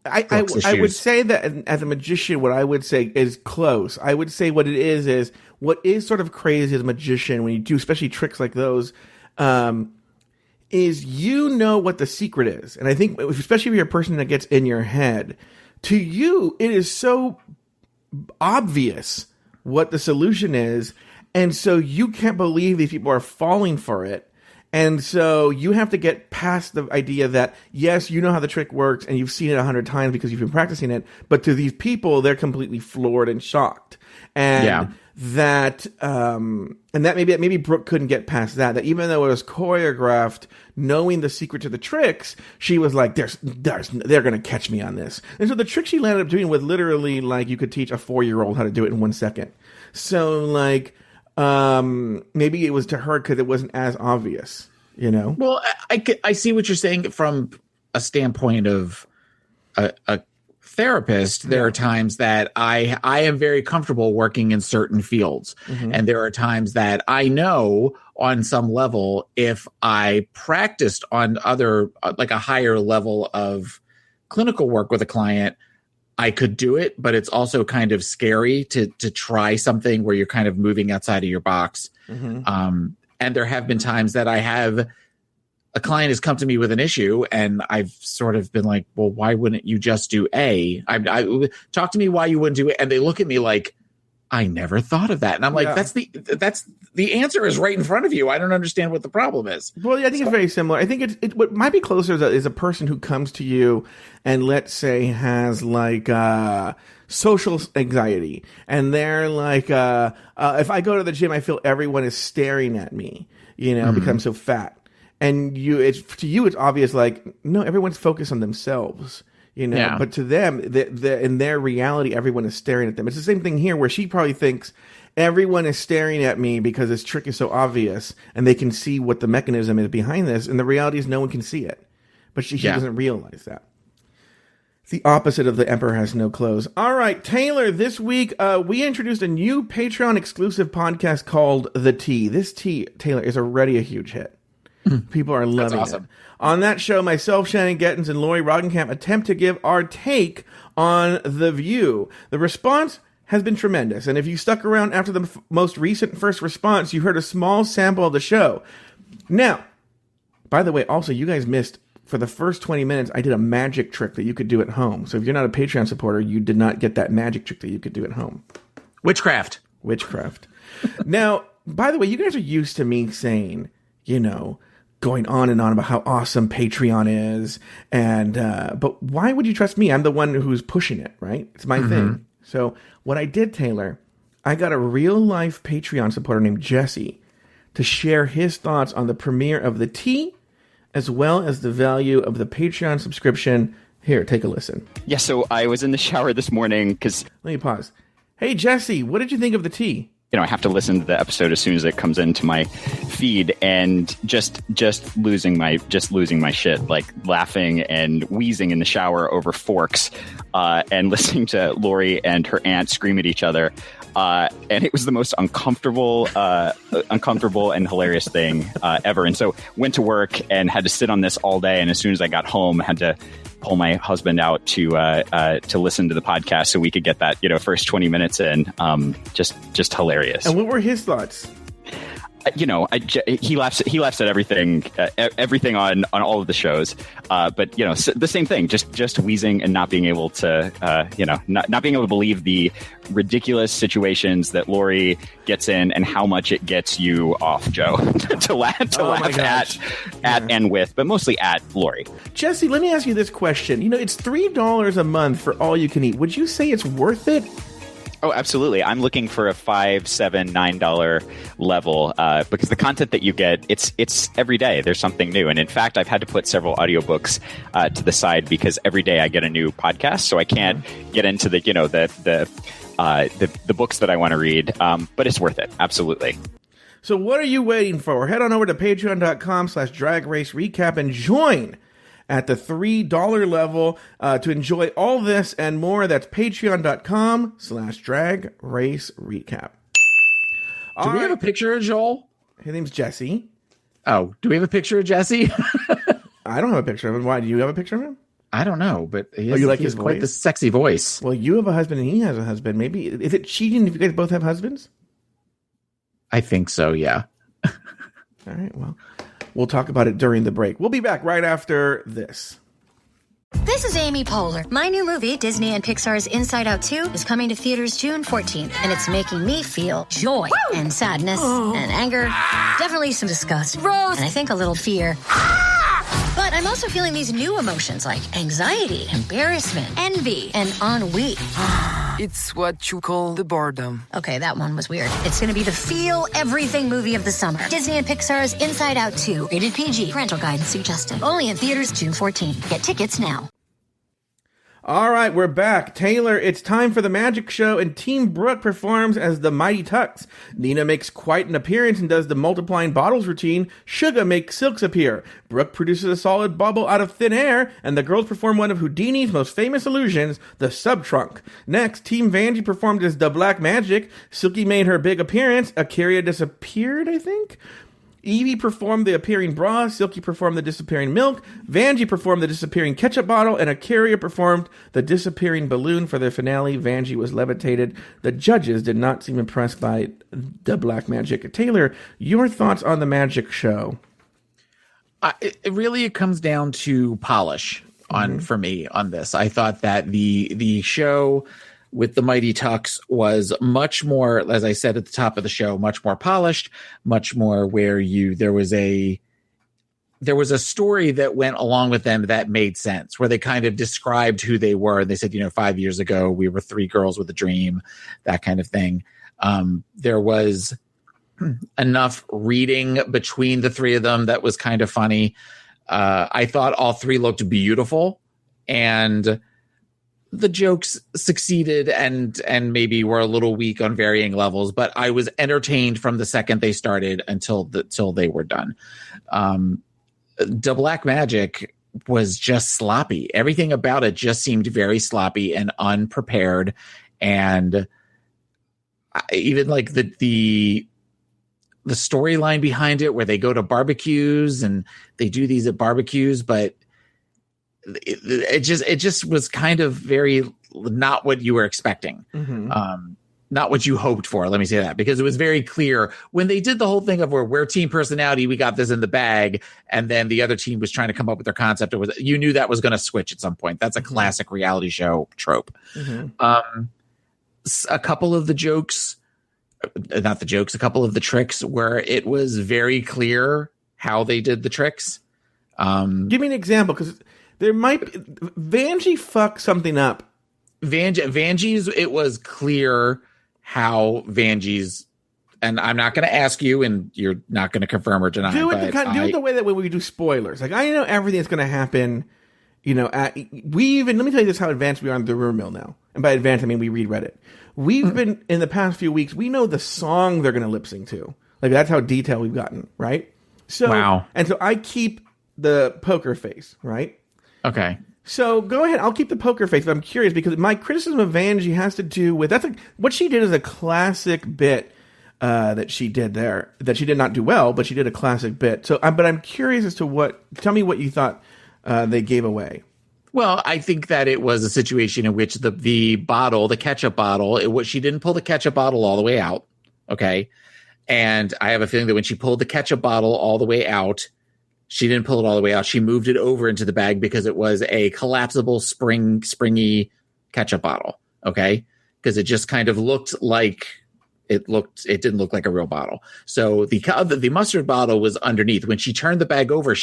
I would say that as a magician, what I would say is close. I would say what it is what is sort of crazy as a magician when you do, especially tricks like those, is you know what the secret is. And I think, especially if you're a person that gets in your head, to you, it is so obvious what the solution is. And so you can't believe these people are falling for it. And so you have to get past the idea that, yes, you know how the trick works and you've seen it 100 times because you've been practicing it. But to these people, they're completely floored and shocked. And that maybe Brooke couldn't get past that even though it was choreographed, knowing the secret to the tricks, she was like, they're going to catch me on this. And so the trick she landed up doing was literally like you could teach a 4-year-old how to do it in 1 second. So like, maybe it was to her because it wasn't as obvious, you know? Well, I see what you're saying from a standpoint of a therapist. There are times that I am very comfortable working in certain fields. And there are times that I know on some level, if I practiced on other, like a higher level of clinical work with a client, I could do it, but it's also kind of scary to try something where you're kind of moving outside of your box. And there have been times that a client has come to me with an issue and I've sort of been like, well, why wouldn't you just do A? I talk to me why you wouldn't do it. And they look at me like, I never thought of that. And I'm like, that's the answer is right in front of you. I don't understand what the problem is. Well, yeah, I think it's very similar. I think it what might be closer is a person who comes to you and let's say has like social anxiety. And they're like, if I go to the gym, I feel everyone is staring at me, you know, because I'm so fat. And it's obvious, like, no, everyone's focused on themselves. You know, but to them, in their reality, everyone is staring at them. It's the same thing here where she probably thinks everyone is staring at me because this trick is so obvious and they can see what the mechanism is behind this. And the reality is no one can see it. But she doesn't realize that. It's the opposite of the emperor has no clothes. All right, Taylor, this week we introduced a new Patreon exclusive podcast called The Tea. This tea, Taylor, is already a huge hit. People are loving it. On that show, myself, Shannon Gettins, and Lori Roggenkamp attempt to give our take on The View. The response has been tremendous, and if you stuck around after the most recent first response, you heard a small sample of the show. Now, by the way, also, you guys missed for the first 20 minutes, I did a magic trick that you could do at home. So if you're not a Patreon supporter, you did not get that magic trick that you could do at home. Witchcraft. Now, by the way, you guys are used to me saying, going on and on about how awesome Patreon is. And but why would you trust me? I'm the one who's pushing it, right? It's my thing. So what I did, Taylor, I got a real life Patreon supporter named Jesse to share his thoughts on the premiere of the tea, as well as the value of the Patreon subscription. Here, take a listen. Yeah, so I was in the shower this morning because... Let me pause. Hey, Jesse, what did you think of the tea? I have to listen to the episode as soon as it comes into my feed, and just losing my shit, like laughing and wheezing in the shower over forks, and listening to Lori and her aunt scream at each other. And it was the most uncomfortable and hilarious thing ever. And so went to work and had to sit on this all day. And as soon as I got home, had to pull my husband out to listen to the podcast so we could get that first 20 minutes in. Just hilarious. And what were his thoughts? He laughs at everything on all of the shows. But the same thing, just wheezing and not being able to, not being able to believe the ridiculous situations that Lori gets in and how much it gets you off, Joe, to laugh at and with, but mostly at Lori. Jesse, let me ask you this question. It's $3 a month for all you can eat. Would you say it's worth it? Oh, absolutely. I'm looking for a $5, $7, $9 level because the content that you get, it's every day. There's something new. And in fact, I've had to put several audiobooks to the side because every day I get a new podcast. So I can't get into the books that I want to read. But it's worth it. Absolutely. So what are you waiting for? Head on over to patreon.com/dragracerecap and join at the $3 level to enjoy all this and more. That's patreon.com/dragracerecap. Do we have a picture of Joel? His name's Jesse. Oh, do we have a picture of Jesse? I don't have a picture of him. Why? Do you have a picture of him? I don't know, but he like has his quite voice? the sexy voice. Well, you have a husband and he has a husband. Maybe. Is it cheating if you guys both have husbands? I think so, yeah. All right, well, we'll talk about it during the break. We'll be back right after this. This is Amy Poehler. My new movie, Disney and Pixar's Inside Out 2, is coming to theaters June 14th, and it's making me feel joy and sadness and anger, definitely some disgust, and I think a little fear. But I'm also feeling these new emotions like anxiety, embarrassment, envy, and ennui. It's what you call the boredom. Okay, that one was weird. It's going to be the feel everything movie of the summer. Disney and Pixar's Inside Out 2. Rated PG. Parental guidance suggested. Only in theaters June 14th. Get tickets now. All right, we're back. Taylor, it's time for the magic show, and Team Brooke performs as the Mighty Tucks. Nina makes quite an appearance and does the multiplying bottles routine. Suga makes silks appear. Brooke produces a solid bubble out of thin air, and the girls perform one of Houdini's most famous illusions, the sub-trunk. Next, Team Vanjie performed as the Black Magic. Silky made her big appearance. Akaria disappeared, I think? Evie performed the appearing bra, Silky performed the disappearing milk, Vanjie performed the disappearing ketchup bottle, and Akaria performed the disappearing balloon for the finale. Vanjie was levitated. The judges did not seem impressed by the Black Magic. Taylor, your thoughts on the magic show? It comes down to polish for me on this. I thought that the show with the Mighty Tucks was much more, as I said at the top of the show, much more polished, much more where there was a story that went along with them that made sense, where they kind of described who they were. They said, 5 years ago, we were three girls with a dream, that kind of thing. There was enough reading between the three of them that was kind of funny. I thought all three looked beautiful, and the jokes succeeded and maybe were a little weak on varying levels, but I was entertained from the second they started until they were done. The Black Magic was just sloppy. Everything about it just seemed very sloppy and unprepared. And even like the storyline behind it, where they go to barbecues and they do these at barbecues, but it just was kind of very not what you were expecting. not what you hoped for. Let me say that, because it was very clear when they did the whole thing of where we're team personality, we got this in the bag, and then the other team was trying to come up with their concept. It was, you knew that was going to switch at some point. That's a classic reality show trope. A couple of the jokes, not the jokes, a couple of the tricks where it was very clear how they did the tricks. Give me an example, because there might be, Vanjie fucked something up. Vanjie's, it was clear how Vanjie's, and I'm not going to ask you, and you're not going to confirm or deny. Do it the way that we do spoilers. Like, I know everything that's going to happen. You know, let me tell you this: how advanced we are on the rumor mill now. And by advanced, I mean we read Reddit. We've been in the past few weeks. We know the song they're going to lip sync to. Like, that's how detailed we've gotten, right? So, wow. And so I keep the poker face, right? Okay. So go ahead. I'll keep the poker face, but I'm curious because my criticism of Vanjie has to do with what she did is a classic bit that she did there that she did not do well, but she did a classic bit. So, but I'm curious as to tell me what you thought they gave away. Well, I think that it was a situation in which the bottle, the ketchup bottle, she didn't pull the ketchup bottle all the way out. Okay. And I have a feeling that when she pulled the ketchup bottle all the way out, she didn't pull it all the way out. She moved it over into the bag because it was a collapsible springy ketchup bottle. Okay. Because it just kind of looked like it didn't look like a real bottle. So the mustard bottle was underneath. When she turned the bag over,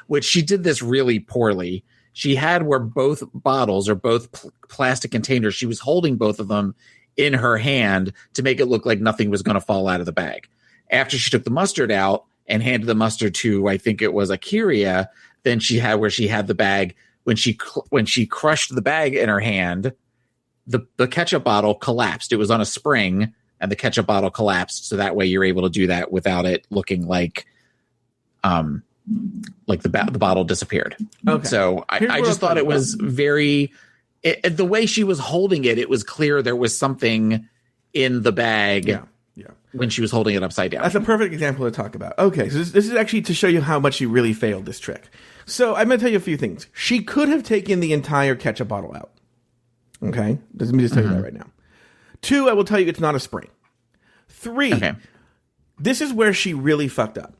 which she did this really poorly. She had where both bottles or both plastic containers, she was holding both of them in her hand to make it look like nothing was going to fall out of the bag. After she took the mustard out and handed the mustard to, I think it was Akiria, then she had the bag. When she crushed the bag in her hand, the ketchup bottle collapsed. It was on a spring, and the ketchup bottle collapsed. So that way you're able to do that without it looking like the bottle disappeared. Okay. So I just thought it was very, the way she was holding it, it was clear there was something in the bag. Yeah. When she was holding it upside down. That's a perfect example to talk about. Okay, so this is actually to show you how much she really failed this trick. So I'm going to tell you a few things. She could have taken the entire ketchup bottle out. Okay? Let me just tell you that right now. 2, I will tell you it's not a spring. 3, This is where she really fucked up.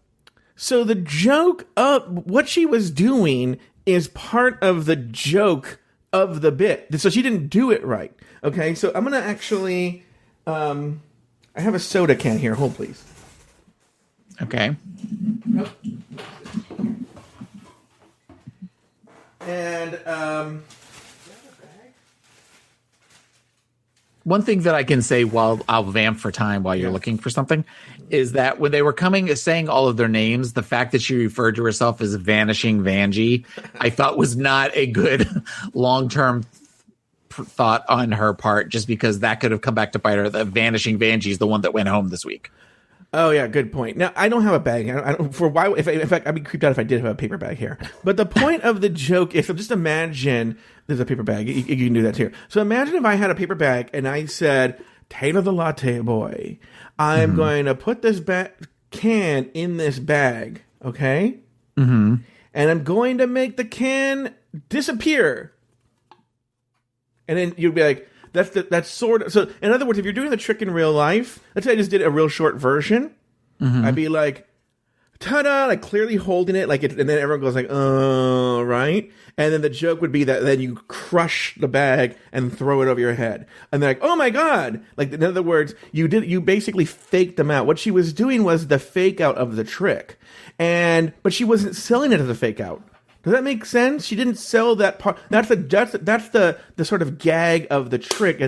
So the joke of what she was doing is part of the joke of the bit. So she didn't do it right. Okay, so I'm going to actually... I have a soda can here. Hold, please. Okay. And one thing that I can say while I'll vamp for time while you're looking for something is that when they were saying all of their names, the fact that she referred to herself as Vanishing Vanjie, I thought was not a good long-term thought on her part, just because that could have come back to bite her. The Vanishing Vanjie is the one that went home this week. Oh yeah, good point. Now I don't have a bag. I don't, for why? In fact, I'd be creeped out if I did have a paper bag here. But the point of the joke is, so just imagine there's a paper bag. You can do that here. So imagine if I had a paper bag and I said, "Taylor the Latte Boy, I'm going to put this can in this bag, okay? And I'm going to make the can disappear." And then you'd be like, that's sort of... So, in other words, if you're doing the trick in real life, let's say I just did a real short version, I'd be like, ta-da, like clearly holding it, and then everyone goes like, oh, right? And then the joke would be that then you crush the bag and throw it over your head. And they're like, oh my God! Like, in other words, you basically faked them out. What she was doing was the fake out of the trick. But she wasn't selling it as a fake out. Does that make sense? She didn't sell that part. That's the sort of gag of the trick.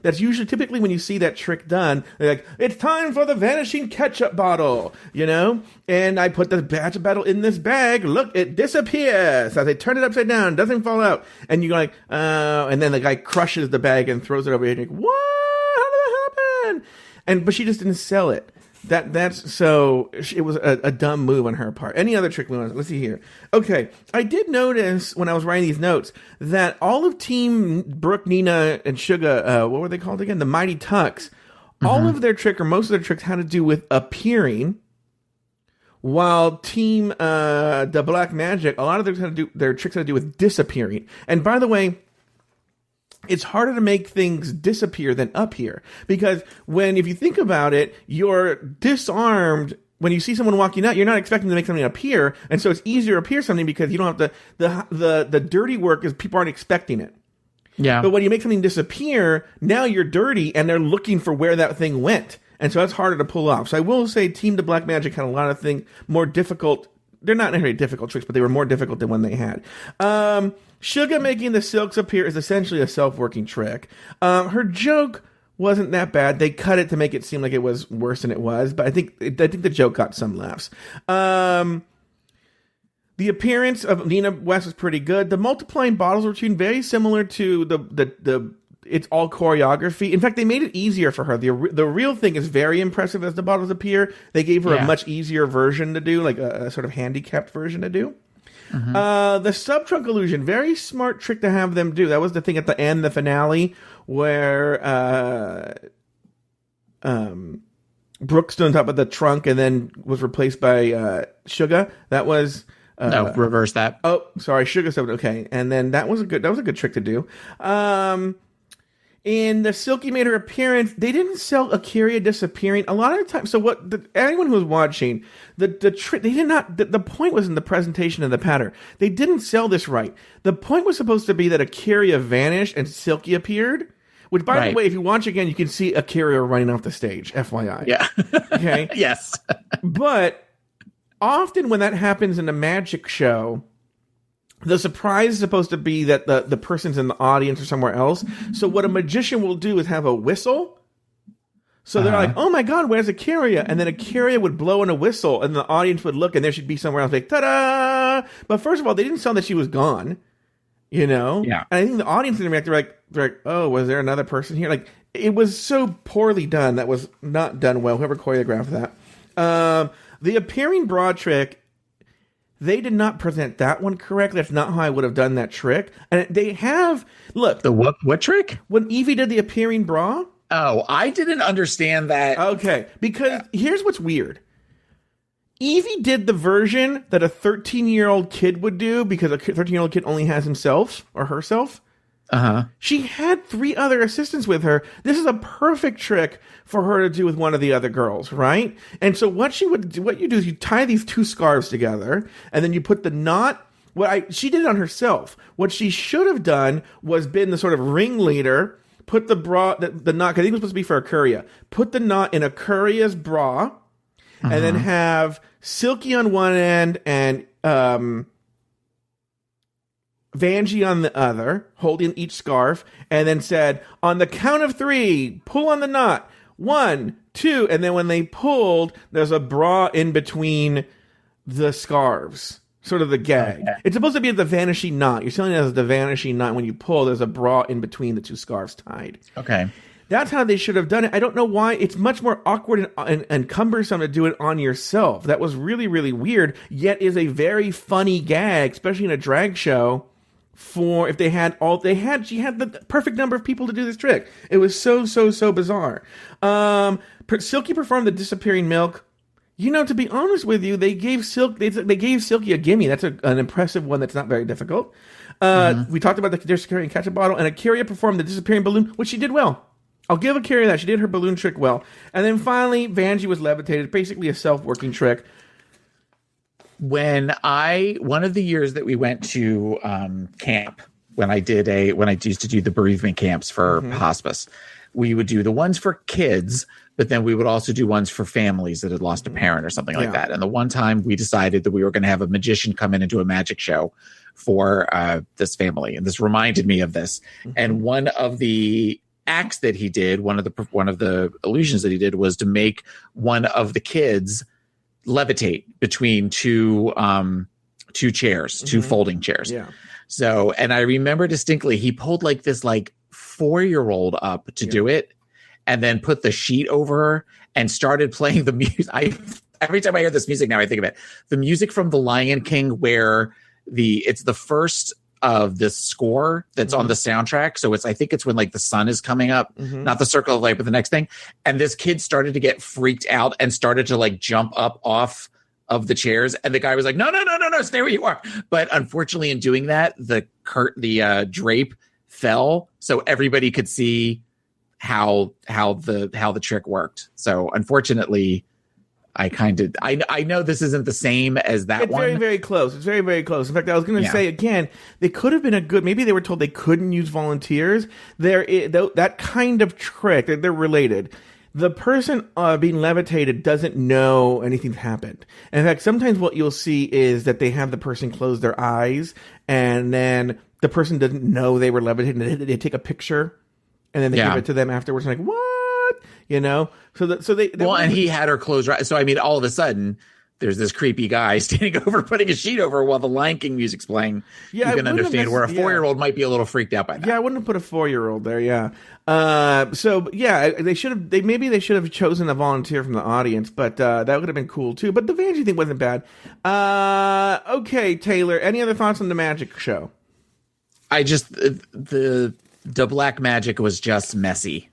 That's usually typically when you see that trick done, they're like, it's time for the vanishing ketchup bottle, you know? And I put the ketchup bottle in this bag. Look, it disappears. As I turn it upside down, doesn't fall out. And you're like, and then the guy crushes the bag and throws it over your head. You're like, what? How did that happen? But she just didn't sell it. It was a dumb move on her part. Any other trick? Let's see here. Okay, I did notice when I was writing these notes that all of Team Brooke, Nina, and Suga, what were they called again? The Mighty Tucks. All of their trick, or most of their tricks, had to do with appearing, while Team the Black Magic, a lot of their tricks had to do with disappearing. And by the way, it's harder to make things disappear than appear. Because if you think about it, you're disarmed. When you see someone walking out, you're not expecting to make something appear. And so it's easier to appear something because you don't have the dirty work is people aren't expecting it. Yeah. But when you make something disappear, now you're dirty and they're looking for where that thing went. And so that's harder to pull off. So I will say Team the Black Magic had a lot of things more difficult. They're not necessarily difficult tricks, but they were more difficult than one they had. Suga making the silks appear is essentially a self-working trick. Her joke wasn't that bad. They cut it to make it seem like it was worse than it was, but I think the joke got some laughs. The appearance of Nina West was pretty good. The multiplying bottles routine very similar to the it's all choreography. In fact, they made it easier for her. The real thing is very impressive as the bottles appear. They gave her a much easier version to do, like a sort of handicapped version to do. The sub-trunk illusion, very smart trick to have them do. That was the thing at the end, the finale, where Brooke stood on top of the trunk and then was replaced by Suga. That was no, reverse that. Oh, sorry, Suga said okay, and then that was a good trick to do. In the Silky made her appearance, they didn't sell Akira disappearing. A lot of the time, so anyone who was watching, the trick, they did not, the point was in the presentation of the pattern. They didn't sell this right. The point was supposed to be that Akira vanished and Silky appeared, which, by the way, if you watch again, you can see Akira running off the stage, FYI. Yeah. Okay? Yes. But often when that happens in a magic show, the surprise is supposed to be that the person's in the audience or somewhere else. So what a magician will do is have a whistle. So they're like, oh my God, where's Akira? And then Akira would blow in a whistle and the audience would look and there should be somewhere else like, ta-da! But first of all, they didn't sell that she was gone, you know? Yeah. And I think the audience didn't react. They're like, oh, was there another person here? Like, it was so poorly done. That was not done well. Whoever choreographed that. The appearing bra trick, they did not present that one correctly. That's not how I would have done that trick. And they have, look. The what trick? When Evie did the appearing bra. Oh, I didn't understand that. Okay, because here's what's weird. Evie did the version that a 13-year-old kid would do because a 13-year-old kid only has himself or herself. She had 3 other assistants with her. This is a perfect trick for her to do with one of the other girls, right? And so what you do is you tie these 2 scarves together, and then you put the knot. She did it on herself. What she should have done was been the sort of ringleader. Put the bra, the knot. I think it was supposed to be for Akuria. Put the knot in Akuria's bra, and then have Silky on one end and Vanjie on the other, holding each scarf, and then said, on the count of 3, pull on the knot. 1, 2, and then when they pulled, there's a bra in between the scarves. Sort of the gag. Okay. It's supposed to be the vanishing knot. You're telling it as the vanishing knot. When you pull, there's a bra in between the 2 scarves tied. Okay. That's how they should have done it. I don't know why. It's much more awkward and cumbersome to do it on yourself. That was really, really weird, yet is a very funny gag, especially in a drag show. For if she had the perfect number of people to do this trick. It was so bizarre. Silky performed the disappearing milk. You know, to be honest with you, they gave Silky a gimme. That's an impressive one. That's not very difficult. We talked about the disappearing ketchup bottle, and Akira performed the disappearing balloon, which she did well. I'll give Akira that. She did her balloon trick well. And then finally, Vanjie was levitated. Basically a self-working trick. One of the years that we went to camp, when I used to do the bereavement camps for hospice, we would do the ones for kids, but then we would also do ones for families that had lost a parent or something like that. And the one time we decided that we were going to have a magician come in and do a magic show for this family, and this reminded me of this. And one of the acts that he did, one of the illusions that he did, was to make one of the kids levitate between two chairs, 2 folding chairs. Yeah. So, and I remember distinctly, he pulled like this 4-year-old up to do it, and then put the sheet over her and started playing the music. Every time I hear this music now, I think of it. The music from The Lion King, where it's the first of this score that's on the soundtrack. So I think it's when the sun is coming up, not the circle of light, but the next thing. And this kid started to get freaked out and started to jump up off of the chairs. And the guy was like, no, stay where you are. But unfortunately in doing that, the drape fell so everybody could see how the trick worked. So unfortunately, I know this isn't the same as that one. It's very, very close. It's very, very close. In fact, I was going to say again, they could have been maybe they were told they couldn't use volunteers. That kind of trick, they're related. The person being levitated doesn't know anything's happened. And in fact, sometimes what you'll see is that they have the person close their eyes, and then the person doesn't know they were levitated. They take a picture, and then they give it to them afterwards. Like, what? You know? And he had her close right. So, I mean, all of a sudden, there's this creepy guy standing over, putting a sheet over while the Lion King music's playing. Yeah, you can understand where a 4-year-old might be a little freaked out by that. Yeah, I wouldn't have put a 4-year-old there. Yeah. They should have chosen a volunteer from the audience, but that would have been cool too. But the Vanjie thing wasn't bad. Okay, Taylor. Any other thoughts on the magic show? The black magic was just messy.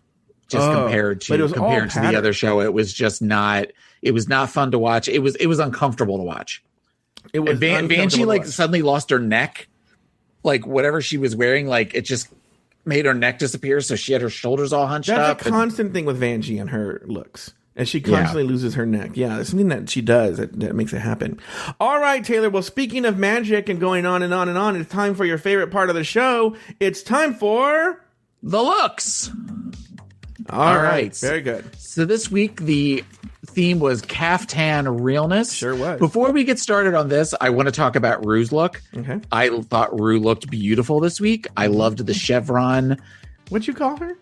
Compared to the other show, it was just not. It was not fun to watch. It was uncomfortable to watch. It was Vanjie suddenly lost her neck, like whatever she was wearing, like it just made her neck disappear. So she had her shoulders all hunched up. That's a constant thing with Vanjie and her looks, and she constantly loses her neck. Yeah, it's something that she does that makes it happen. All right, Taylor. Well, speaking of magic and going on and on and on, it's time for your favorite part of the show. It's time for the looks. All right. Very good. So this week, the theme was caftan realness. Sure was. Before we get started on this, I want to talk about Rue's look. Okay. I thought Rue looked beautiful this week. I loved the chevron. What'd you call her?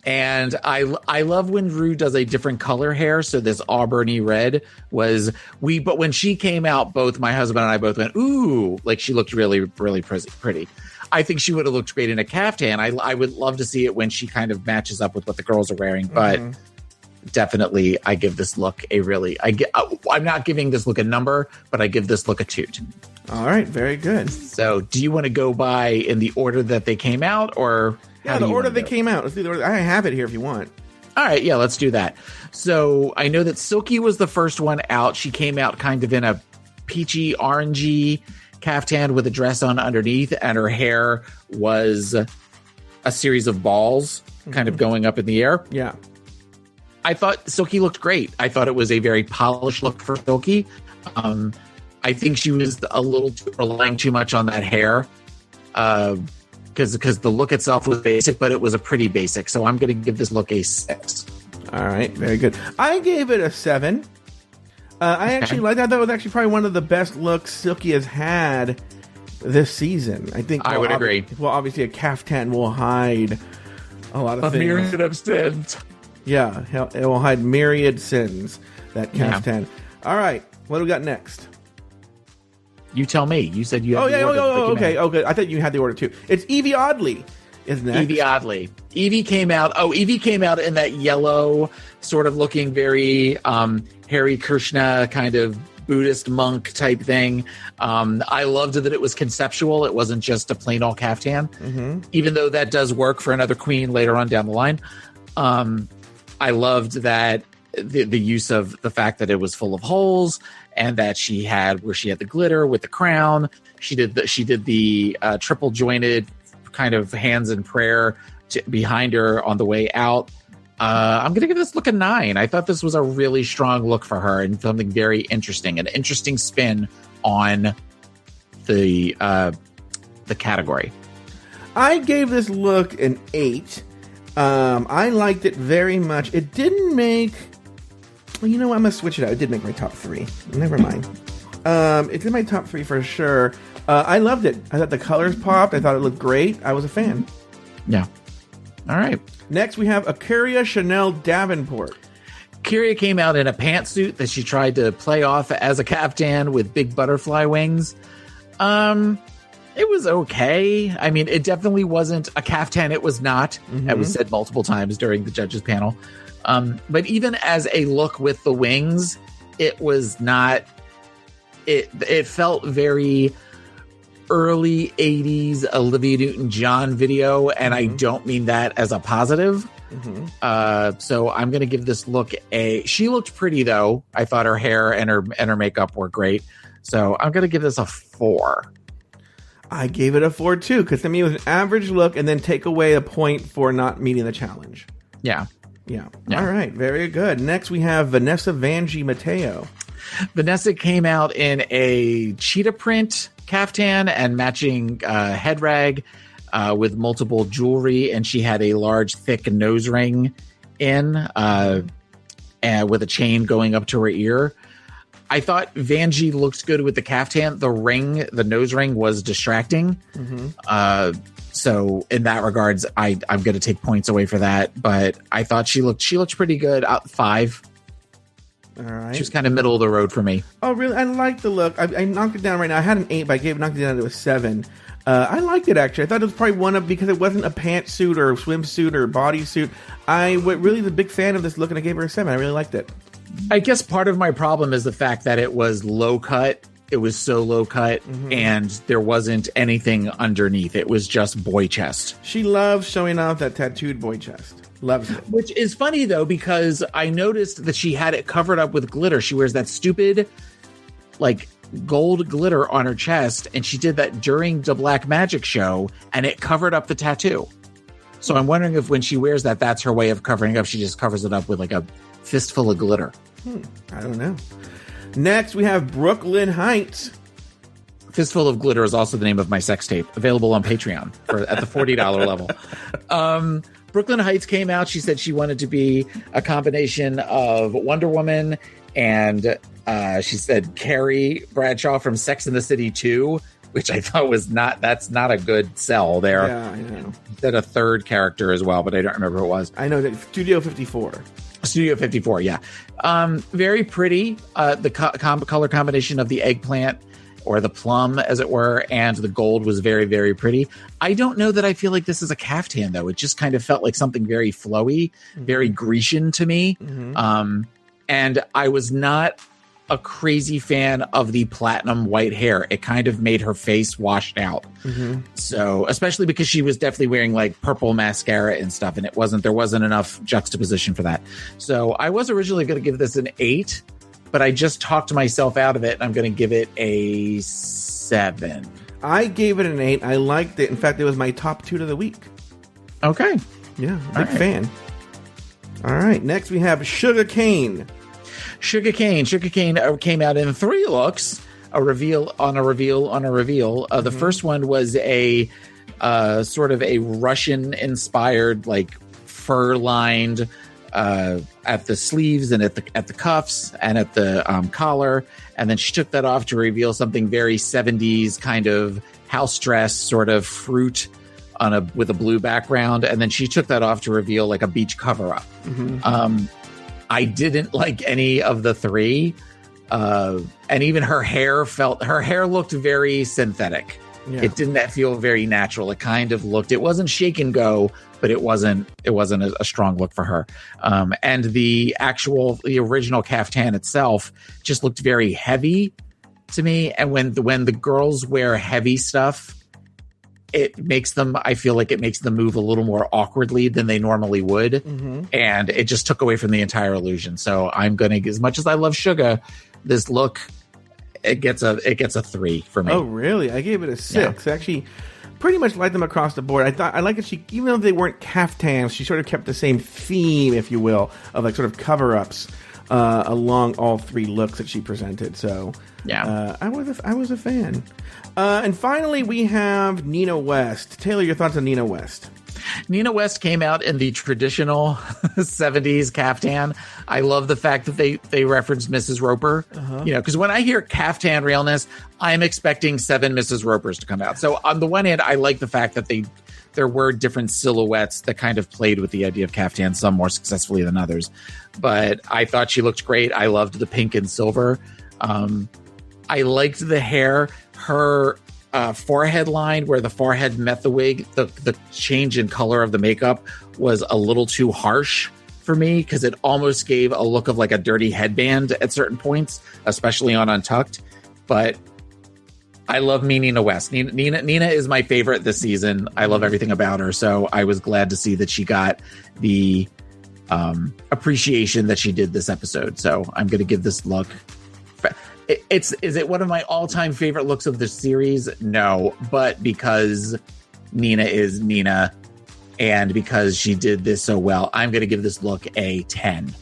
And I love when Rue does a different color hair. So this auburny red but when she came out, both my husband and I both went, ooh, like she looked really, really pretty. I think she would have looked great in a caftan. I would love to see it when she kind of matches up with what the girls are wearing, but definitely I give this look I'm not giving this look a number, but I give this look a toot. All right. Very good. So do you want to go by in the order that they came out, or the order they came out? Let's do the order. I have it here if you want. All right. Yeah, let's do that. So I know that Silky was the first one out. She came out kind of in a peachy, orangey caftan with a dress on underneath, and her hair was a series of balls kind of going up in the air. Yeah. I thought Silky looked great. I thought it was a very polished look for Silky. I think she was a little relying too much on that hair because the look itself was basic, but it was a pretty basic. So I'm going to give this look a 6. All right. Very good. I gave it a 7. I actually liked that. That was actually probably one of the best looks Silky has had this season. I think I would agree. Well, obviously a caftan will hide a lot of things. A myriad of sins. Yeah, it will hide myriad sins, that caftan. Yeah. All right, what do we got next? You tell me. You said you had okay. I thought you had the order too. It's Evie Oddly is next. Evie Oddly. Evie came out in that yellow, sort of looking very Hare Krishna kind of Buddhist monk type thing. I loved that it was conceptual. It wasn't just a plain old caftan, even though that does work for another queen later on down the line. I loved that the use of the fact that it was full of holes, and that she had the glitter with the crown. She did the triple jointed kind of hands in prayer behind her on the way out. I'm going to give this look a 9. I thought this was a really strong look for her and something very interesting, an interesting spin on the category. I gave this look an 8. I liked it very much. It didn't make... Well, you know what? I'm going to switch it out. It did make my top 3. Never mind. It's in my top 3 for sure. I loved it. I thought the colors popped. I thought it looked great. I was a fan. Yeah. All right. Next, we have Acaria Chanel Davenport. Kyria came out in a pantsuit that she tried to play off as a caftan with big butterfly wings. It was okay. I mean, it definitely wasn't a caftan. It was not. That was said multiple times during the judges panel. But even as a look with the wings, it was not. It felt very early 80s Olivia Newton-John video, and I don't mean that as a positive. So I'm going to give this look a... She looked pretty, though. I thought her hair and her makeup were great. So I'm going to give this a 4. I gave it a 4 too, because to me it was an average look, and then take away a point for not meeting the challenge. Yeah. All right, very good. Next we have Vanessa Vanjie Mateo. Vanessa came out in a cheetah print caftan and matching head rag with multiple jewelry, and she had a large, thick nose ring and with a chain going up to her ear. I thought Vanjie looked good with the caftan. The nose ring was distracting. So in that regards, I'm going to take points away for that. But I thought she looked pretty good. 5. All right. She was kind of middle of the road for me. Oh, really? I like the look. I knocked it down right now. I had an 8, but knocked it down to a 7. I liked it, actually. I thought it was probably because it wasn't a pantsuit or swimsuit or bodysuit. I was really the big fan of this look, and I gave her a 7. I really liked it. I guess part of my problem is the fact that it was low cut. It was so low cut, and there wasn't anything underneath. It was just boy chest. She loves showing off that tattooed boy chest. Loves it. Which is funny, though, because I noticed that she had it covered up with glitter. She wears that stupid, gold glitter on her chest, and she did that during the Black Magic show, and it covered up the tattoo. So I'm wondering if when she wears that, that's her way of covering up. She just covers it up with a fistful of glitter. I don't know. Next, we have Brooklyn Heights. Fistful of Glitter is also the name of my sex tape, available on Patreon at the $40 level. Brooklyn Heights came out. She said she wanted to be a combination of Wonder Woman and she said Carrie Bradshaw from Sex and the City 2, which I thought that's not a good sell there. Yeah, I know. Said a third character as well, but I don't remember who it was. I know that Studio 54. Studio 54, yeah. Very pretty. The color combination of the eggplant or the plum, as it were, and the gold was very, very pretty. I don't know that I feel like this is a caftan, though. It just kind of felt like something very flowy, very Grecian to me. And I was not a crazy fan of the platinum white hair. It kind of made her face washed out. So, especially because she was definitely wearing purple mascara and stuff, and there wasn't enough juxtaposition for that. So I was originally going to give this an 8, but I just talked myself out of it, and I'm going to give it a 7. I gave it an 8. I liked it. In fact, it was my top 2 of the week. Okay. Yeah, big fan. All right, next we have Sugar Cane. Sugar Cane came out in 3 looks, a reveal on a reveal on a reveal. The first one was a sort of a Russian-inspired, fur-lined at the sleeves and at the cuffs and at the collar, and then she took that off to reveal something very 70s kind of house dress, sort of fruit with a blue background, and then she took that off to reveal a beach cover-up. I didn't like any of the 3. And even her hair looked very synthetic. Yeah. It didn't feel very natural. It kind of looked, it wasn't shake and go, but it wasn't a strong look for her. And the original caftan itself just looked very heavy to me. And when the girls wear heavy stuff, I feel like it makes them move a little more awkwardly than they normally would. And it just took away from the entire illusion. So I'm going to, as much as I love Sugar, this look, it gets a 3 for me. Oh, really? I gave it a 6. Yeah. Actually, pretty much like them across the board. I like that she, even though they weren't caftans, she sort of kept the same theme, if you will, of sort of cover-ups along all 3 looks that she presented. So yeah, I was a fan. And finally, we have Nina West. Taylor, your thoughts on Nina West? Nina West came out in the traditional 70s caftan. I love the fact that they referenced Mrs. Roper. Because when I hear caftan realness, I'm expecting 7 Mrs. Ropers to come out. So on the one hand, I like the fact that there were different silhouettes that kind of played with the idea of caftan, some more successfully than others. But I thought she looked great. I loved the pink and silver. I liked the hair. Her forehead line, where the forehead met the wig, the change in color of the makeup was a little too harsh for me, because it almost gave a look of a dirty headband at certain points, especially on Untucked. But I love Nina West. Nina is my favorite this season. I love everything about her. So I was glad to see that she got the appreciation that she did this episode. So I'm going to give this look. Is it one of my all-time favorite looks of the series? No, but because Nina is Nina and because she did this so well, I'm going to give this look a 10.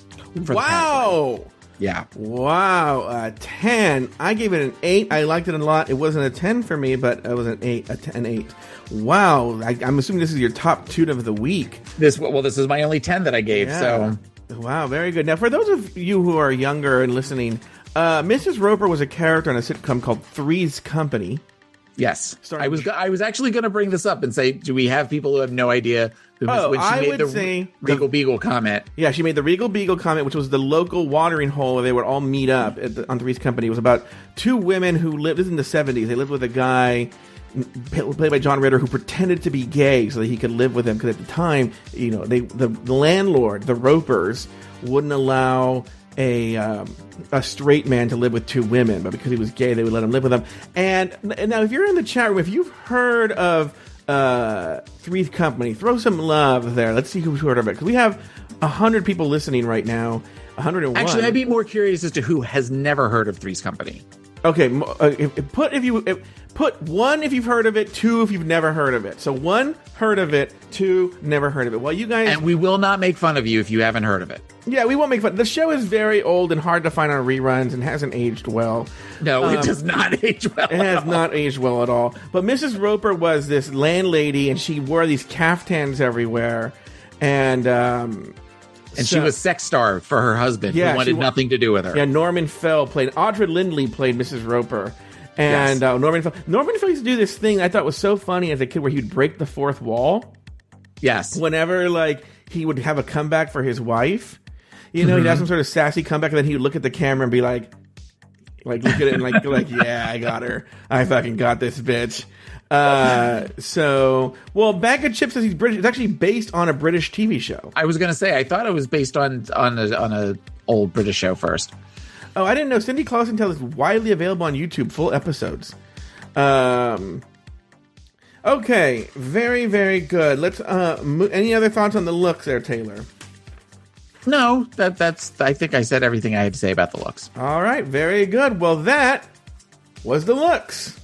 Wow. Yeah. Wow. 10. I gave it an 8. I liked it a lot. It wasn't a 10 for me, but it was an 8. An 8. Wow. I'm assuming this is your top toot of the week. This is my only 10 that I gave. Yeah. So. Wow. Very good. Now, for those of you who are younger and listening, Mrs. Roper was a character on a sitcom called Three's Company. Yes. I was actually going to bring this up and say, do we have people who have no idea who when she made the Regal Beagle comment? Yeah, she made the Regal Beagle comment, which was the local watering hole where they would all meet up on Three's Company. It was about two women who lived, this is in the 70s, they lived with a guy played by John Ritter who pretended to be gay so that he could live with them, because at the time, you know, the landlord, the Ropers, wouldn't allow a straight man to live with two women, but because he was gay, they would let him live with them. And now, if you're in the chat room, if you've heard of Three's Company, throw some love there. Let's see who's heard of it, because we have 100 people listening right now. 101. Actually, I'd be more curious as to who has never heard of Three's Company. Okay, put 1 if you've heard of it, 2 if you've never heard of it. So 1 heard of it, 2 never heard of it. Well, you guys, and we will not make fun of you if you haven't heard of it. Yeah, we won't make fun. The show is very old and hard to find on reruns and hasn't aged well. No, it does not age well. It has not aged well at all. But Mrs. Roper was this landlady, and she wore these caftans everywhere, and she was sex starved for her husband, who wanted nothing to do with her. Yeah, Norman Fell played, Audra Lindley played Mrs. Roper. And yes. Norman Fell used to do this thing I thought was so funny as a kid, where he would break the fourth wall. Yes. Whenever, like, he would have a comeback for his wife. You know, he'd have some sort of sassy comeback, and then he would look at the camera and be like look at it and like, yeah, I got her. I fucking got this bitch. Bag of Chips says he's British. It's actually based on a British TV show. I was going to say, I thought it was based on a old British show first. Oh, I didn't know. Cindy Clausen tells us widely available on YouTube, full episodes. Okay, very, very good. Let's any other thoughts on the looks there, Taylor? No, that's I think I said everything I had to say about the looks. All right, very good. Well, that was the looks.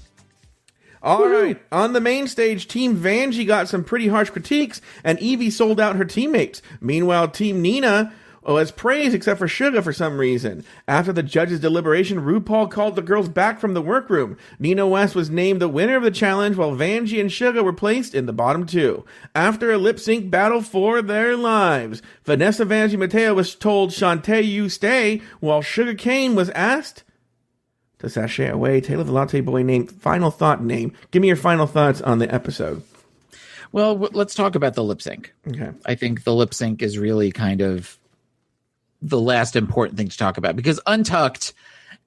All right, on the main stage, Team Vanjie got some pretty harsh critiques, and Evie sold out her teammates. Meanwhile, Team Nina was praised, except for Suga for some reason. After the judges' deliberation, RuPaul called the girls back from the workroom. Nina West was named the winner of the challenge, while Vanjie and Suga were placed in the bottom 2. After a lip-sync battle for their lives, Vanessa Vanjie Mateo was told, "Shantae, you stay," while Sugar Cane was asked to sashay away. Taylor the Latte Boy name. Final thought name. Give me your final thoughts on the episode. Well, let's talk about the lip sync. Okay. I think the lip sync is really kind of the last important thing to talk about, because Untucked,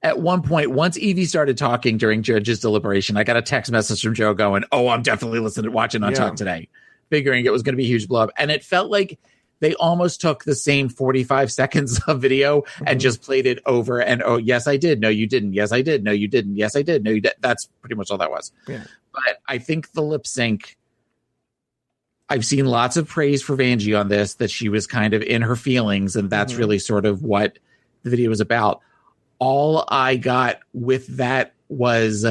at one point, once Evie started talking during judges' deliberation, I got a text message from Joe going, "Oh, I'm definitely watching Untucked today," figuring it was going to be a huge blow up. And it felt like they almost took the same 45 seconds of video and just played it over and, "Oh, yes, I did. No, you didn't. Yes, I did. No, you didn't. Yes, I did. No, you did." That's pretty much all that was. Yeah. But I think the lip sync, I've seen lots of praise for Vanjie on this, that she was kind of in her feelings, and that's really sort of what the video was about. All I got with that was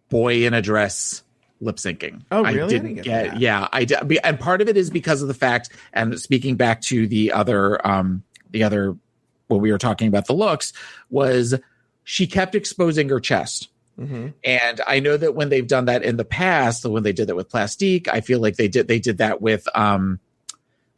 boy in a dress lip syncing. Oh, really? I didn't get yeah, I did, and part of it is because of the fact, and speaking back to the other when we were talking about the looks, was she kept exposing her chest. Mm-hmm. And I know that when they've done that in the past, when they did that with Plastique, I feel like they did that with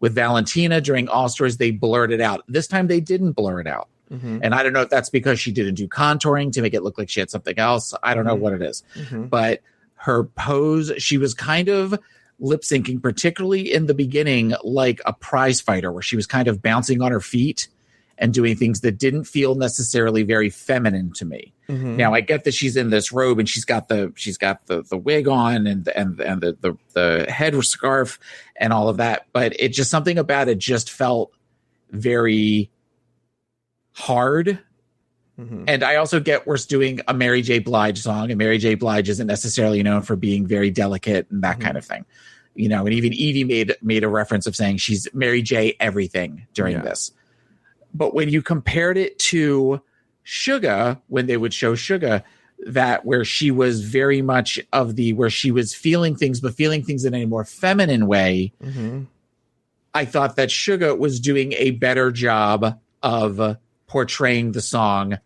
Valentina during All Stars. They blurred it out. This time they didn't blur it out. Mm-hmm. And I don't know if that's because she didn't do contouring to make it look like she had something else. I don't know what it is. Mm-hmm. But her pose, she was kind of lip syncing, particularly in the beginning, like a prize fighter, where she was kind of bouncing on her feet and doing things that didn't feel necessarily very feminine to me. Mm-hmm. Now, I get that she's in this robe and she's got the wig on and the head scarf and all of that, but it just, something about it just felt very hard. Mm-hmm. And I also get we're doing a Mary J. Blige song, and Mary J. Blige isn't necessarily known for being very delicate and that kind of thing. You know, and even Evie made a reference of saying she's Mary J. everything during this. But when you compared it to Suga, when they would show Suga, that where she was very much where she was feeling things, but feeling things in a more feminine way, I thought that Suga was doing a better job of portraying the song.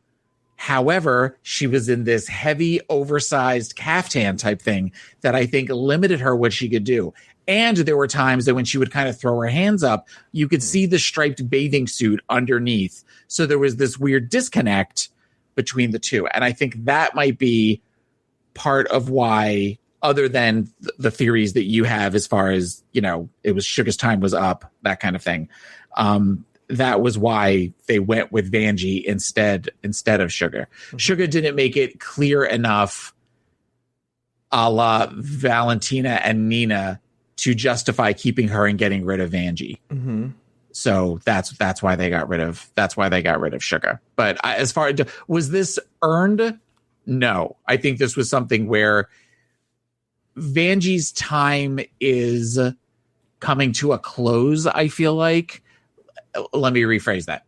However, she was in this heavy, oversized caftan type thing that I think limited her what she could do. And there were times that when she would kind of throw her hands up, you could see the striped bathing suit underneath. So there was this weird disconnect between the two. And I think that might be part of why, other than the theories that you have as far as, it was Suga's time was up, that kind of thing. That was why they went with Vanjie instead of Suga. Suga didn't make it clear enough, a la Valentina and Nina, to justify keeping her and getting rid of Vanjie. So that's why they got rid of Suga. But as far as was this earned? No, I think this was something where Vanjie's time is coming to a close. I feel like. Let me rephrase that.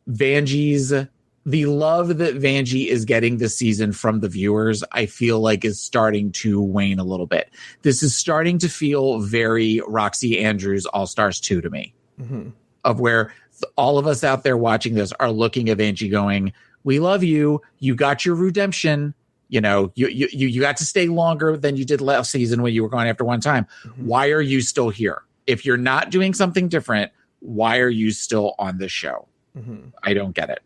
The love that Vanjie is getting this season from the viewers, I feel like is starting to wane a little bit. This is starting to feel very Roxy Andrews All-Stars 2 to me. Of where all of us out there watching this are looking at Vanjie going, we love you. You got your redemption. You got to stay longer than you did last season when you were gone after one time. Why are you still here? If you're not doing something different, why are you still on this show? I don't get it.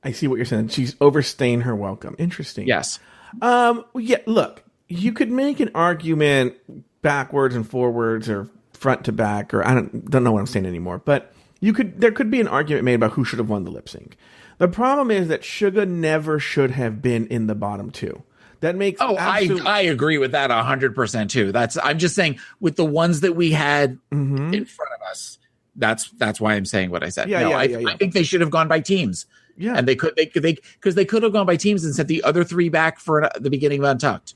I see what you're saying. She's overstaying her welcome. Interesting. Yes. Yeah, look, you could make an argument backwards and forwards or front to back, or I don't know what I'm saying anymore, but there could be an argument made about who should have won the lip sync. The problem is that Suga never should have been in the bottom two. That makes I agree with that 100% too. I'm just saying with the ones that we had in front of us. That's why I'm saying what I said. I think they should have gone by teams. Yeah, and they could have gone by teams and sent the other three back for the beginning of Untucked.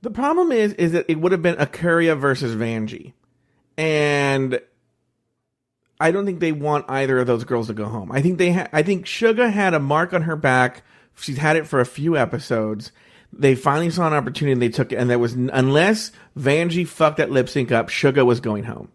The problem is that it would have been Aquaria versus Vanjie, and I don't think they want either of those girls to go home. I think I think Suga had a mark on her back. She's had it for a few episodes. They finally saw an opportunity and they took it. And there was, unless Vanjie fucked that lip sync up, Suga was going home.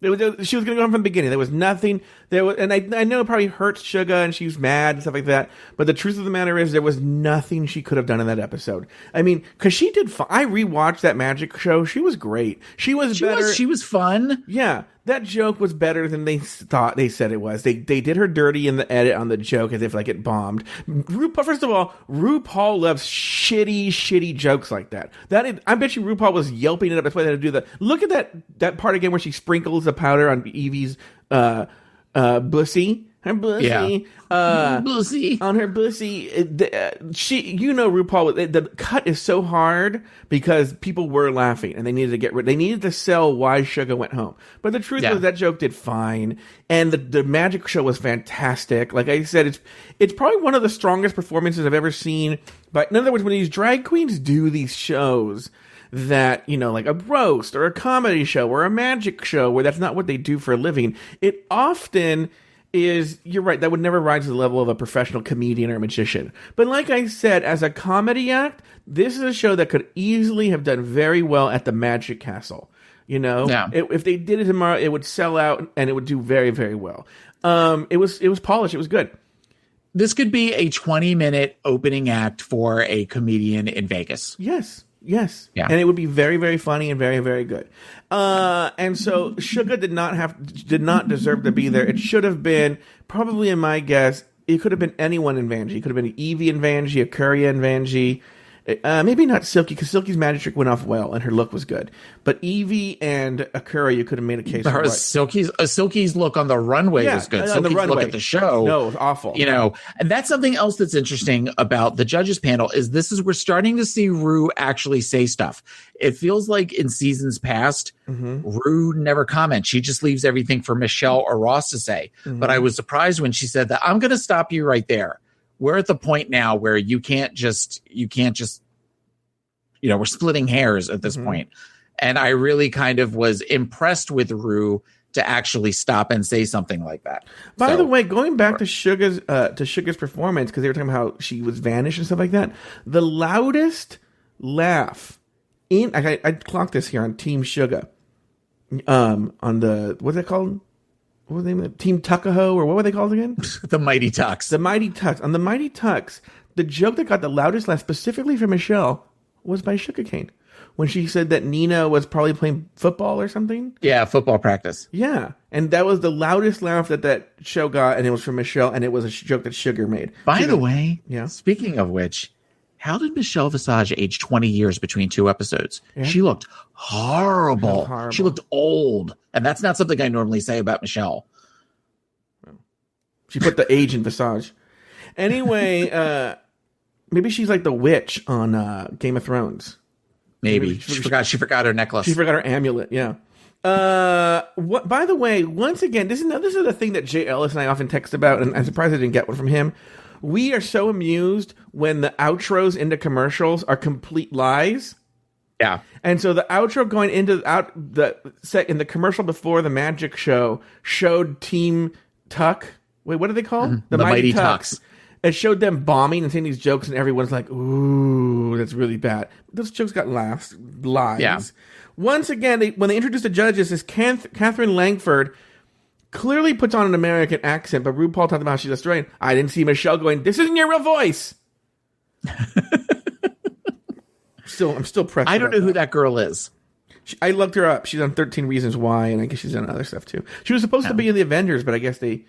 She was going to go home from the beginning. There was nothing. And I know it probably hurts Suga and she was mad and stuff like that. But the truth of the matter is there was nothing she could have done in that episode. I mean, because she did. I rewatched that magic show. She was great. She was better. She was fun. Yeah. That joke was better than they said it was. They did her dirty in the edit on the joke as if like it bombed. First of all, RuPaul loves shitty jokes like that. I bet you RuPaul was yelping it up. That's why they had to do that. Look at that part again where she sprinkles the powder on Evie's bussy. Her bussy. Yeah. Bussy. On her bussy. RuPaul, the cut is so hard because people were laughing and they needed to get rid. They needed to sell why Suga went home. But the truth was that joke did fine. And the magic show was fantastic. Like I said, it's probably one of the strongest performances I've ever seen. But in other words, when these drag queens do these shows that, like a roast or a comedy show or a magic show where that's not what they do for a living, it often you're right, that would never rise to the level of a professional comedian or magician. But like I said, as a comedy act, this is a show that could easily have done very well at the Magic Castle. Yeah. If they did it tomorrow, it would sell out and it would do very, very well. It was polished. It was good. This could be a 20-minute opening act for a comedian in Vegas. Yes. Yeah. And it would be very, very funny and very, very good. And so Suga did not deserve to be there. It should have been, probably in my guess, it could have been anyone in Vanjie. It could have been Evie and Vanjie, Aquaria and Vanjie. Maybe not Silky, because Silky's magic trick went off well and her look was good. But Evie and Aquaria, you could have made a case for Silky's look on the runway was good. Silky's look at the show, no, it was awful. And that's something else that's interesting about the judges panel is we're starting to see Ru actually say stuff. It feels like in seasons past, Ru never comments. She just leaves everything for Michelle or Ross to say. But I was surprised when she said that. I'm going to stop you right there. We're at the point now where you can't just, we're splitting hairs at this point. And I really kind of was impressed with Ru to actually stop and say something like that. By the way, going back to Suga's performance, because they were talking about how she was vanished and stuff like that, the loudest laugh I clocked this here on Team Suga, on the, what's it called? What was the name of it? Team Tuckahoe, or what were they called again? The Mighty Tucks. The Mighty Tucks. On the Mighty Tucks, the joke that got the loudest laugh specifically from Michelle was by Sugarcane, when she said that Nina was probably playing football or something. Yeah, football practice. Yeah, and that was the loudest laugh that show got, and it was from Michelle, and it was a joke that Sugar made. By the way, yeah. Speaking of which, how did Michelle Visage age 20 years between 2 episodes? Yeah. She looked horrible. She looked old, and that's not something I normally say about Michelle. She put the age in Visage. Anyway, maybe she's like the witch on Game of Thrones. Maybe she forgot her necklace. She forgot her amulet. Yeah. What? By the way, once again, this is the thing that Jay Ellis and I often text about, and I'm surprised I didn't get one from him. We are so amused when the outros into commercials are complete lies. Yeah. And so the outro going into the set in the commercial before the magic show showed Team Tuck. Wait, what are they called? Mm-hmm. The Mighty Tucks. It showed them bombing and saying these jokes, and everyone's like, ooh, that's really bad. Those jokes got lies. Yeah. Once again, when they introduced the judges, this Catherine Langford clearly puts on an American accent, but RuPaul talked about how she's Australian. I didn't see Michelle going, this isn't your real voice. I'm still pressed. I don't know who that girl is. I looked her up. She's on 13 Reasons Why, and I guess she's done other stuff too. She was supposed to be in the Avengers, but I guess they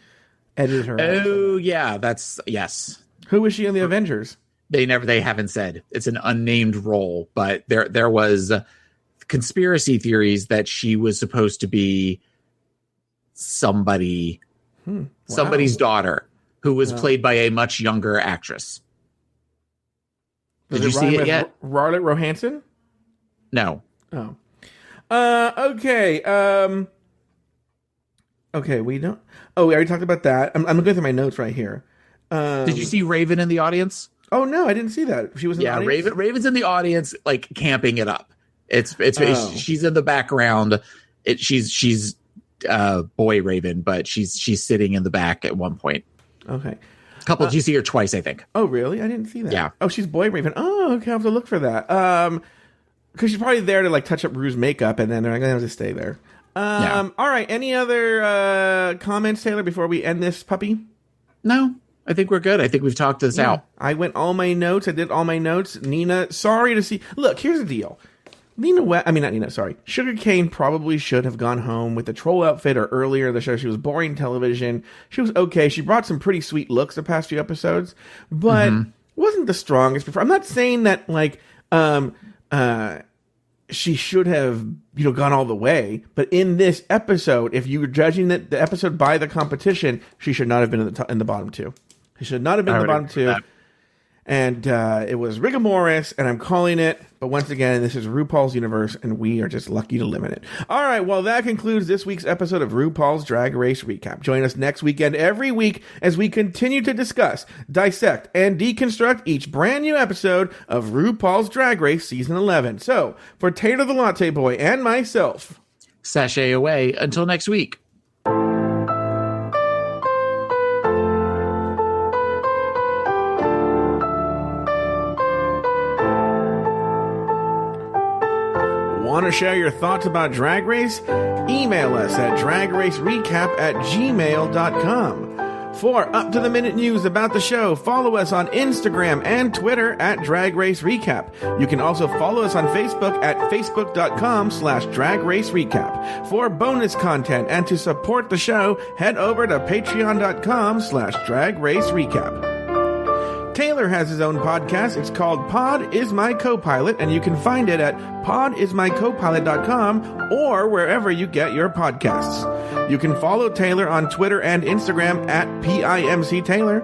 edited her out. Oh, yeah, yes. Who was she in the Avengers? They haven't said. It's an unnamed role, but there was conspiracy theories that she was supposed to be somebody's daughter, who was played by a much younger actress. Did you see it yet? Scarlett Johansson? No. Oh. Okay. Okay, we don't. Oh, we already talked about that. I'm going through my notes right here. Did you see Raven in the audience? Oh no, I didn't see that. She was in the audience? Raven's in the audience, like camping it up. It's she's in the background. She's boy Raven, but she's sitting in the back at one point. Okay. You see her twice, I think. Oh, really? I didn't see that. Yeah. Oh, she's boy Raven. Oh, okay. I'll have to look for that. Because she's probably there to like touch up Rue's makeup, and then they're going to have to stay there. All right. Any other comments, Taylor, before we end this puppy? No, I think we're good. I think we've talked this out. I went all my notes. I did all my notes. Nina, sorry to see. Look, here's the deal. Sugarcane probably should have gone home with the troll outfit or earlier in the show. She was boring television. She was okay. She brought some pretty sweet looks the past few episodes, but wasn't the strongest performer. I'm not saying that like she should have gone all the way, but in this episode, if you were judging the episode by the competition, she should not have been in the bottom two. She should not have been in the bottom two. And it was rigor mortis, and I'm calling it. But once again, this is RuPaul's universe, and we are just lucky to live in it. All right, well, that concludes this week's episode of RuPaul's Drag Race Recap. Join us next weekend every week as we continue to discuss, dissect, and deconstruct each brand new episode of RuPaul's Drag Race Season 11. So, for Taylor the Latte Boy and myself, sashay away until next week. Want to share your thoughts about Drag Race? Email us at dragracerecap@gmail.com. For up-to-the-minute news about the show, follow us on Instagram and Twitter at Drag Race Recap. You can also follow us on Facebook at facebook.com/Drag Race Recap. For bonus content and to support the show, head over to patreon.com/Drag Race Recap. Taylor has his own podcast. It's called Pod Is My Co-Pilot, and you can find it at podismycopilot.com or wherever you get your podcasts. You can follow Taylor on Twitter and Instagram at PIMCTaylor.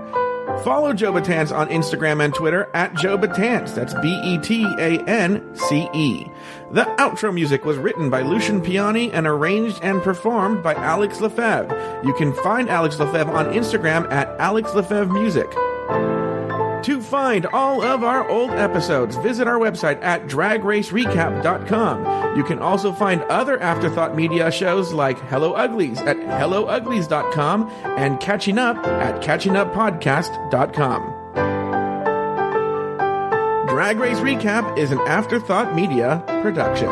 Follow Joe Betance on Instagram and Twitter at Joe Betance. That's BETANCE. The outro music was written by Lucian Piani and arranged and performed by Alex Lefebvre. You can find Alex Lefebvre on Instagram at Alex Lefebvre Music. To find all of our old episodes, visit our website at dragracerecap.com. You can also find other Afterthought Media shows like Hello Uglies at hellouglies.com and Catching Up at catchinguppodcast.com. Drag Race Recap is an Afterthought Media production.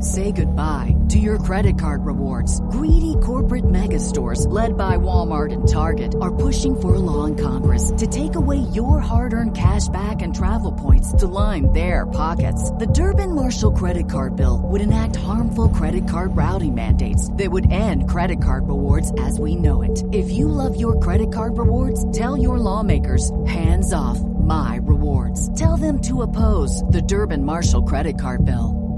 Say goodbye to your credit card rewards. Greedy corporate mega stores, led by Walmart and Target, are pushing for a law in Congress to take away your hard-earned cash back and travel points to line their pockets. The Durbin-Marshall credit card bill would enact harmful credit card routing mandates that would end credit card rewards as we know it. If you love your credit card rewards, tell your lawmakers, hands off my rewards. Tell them to oppose the Durbin-Marshall credit card bill.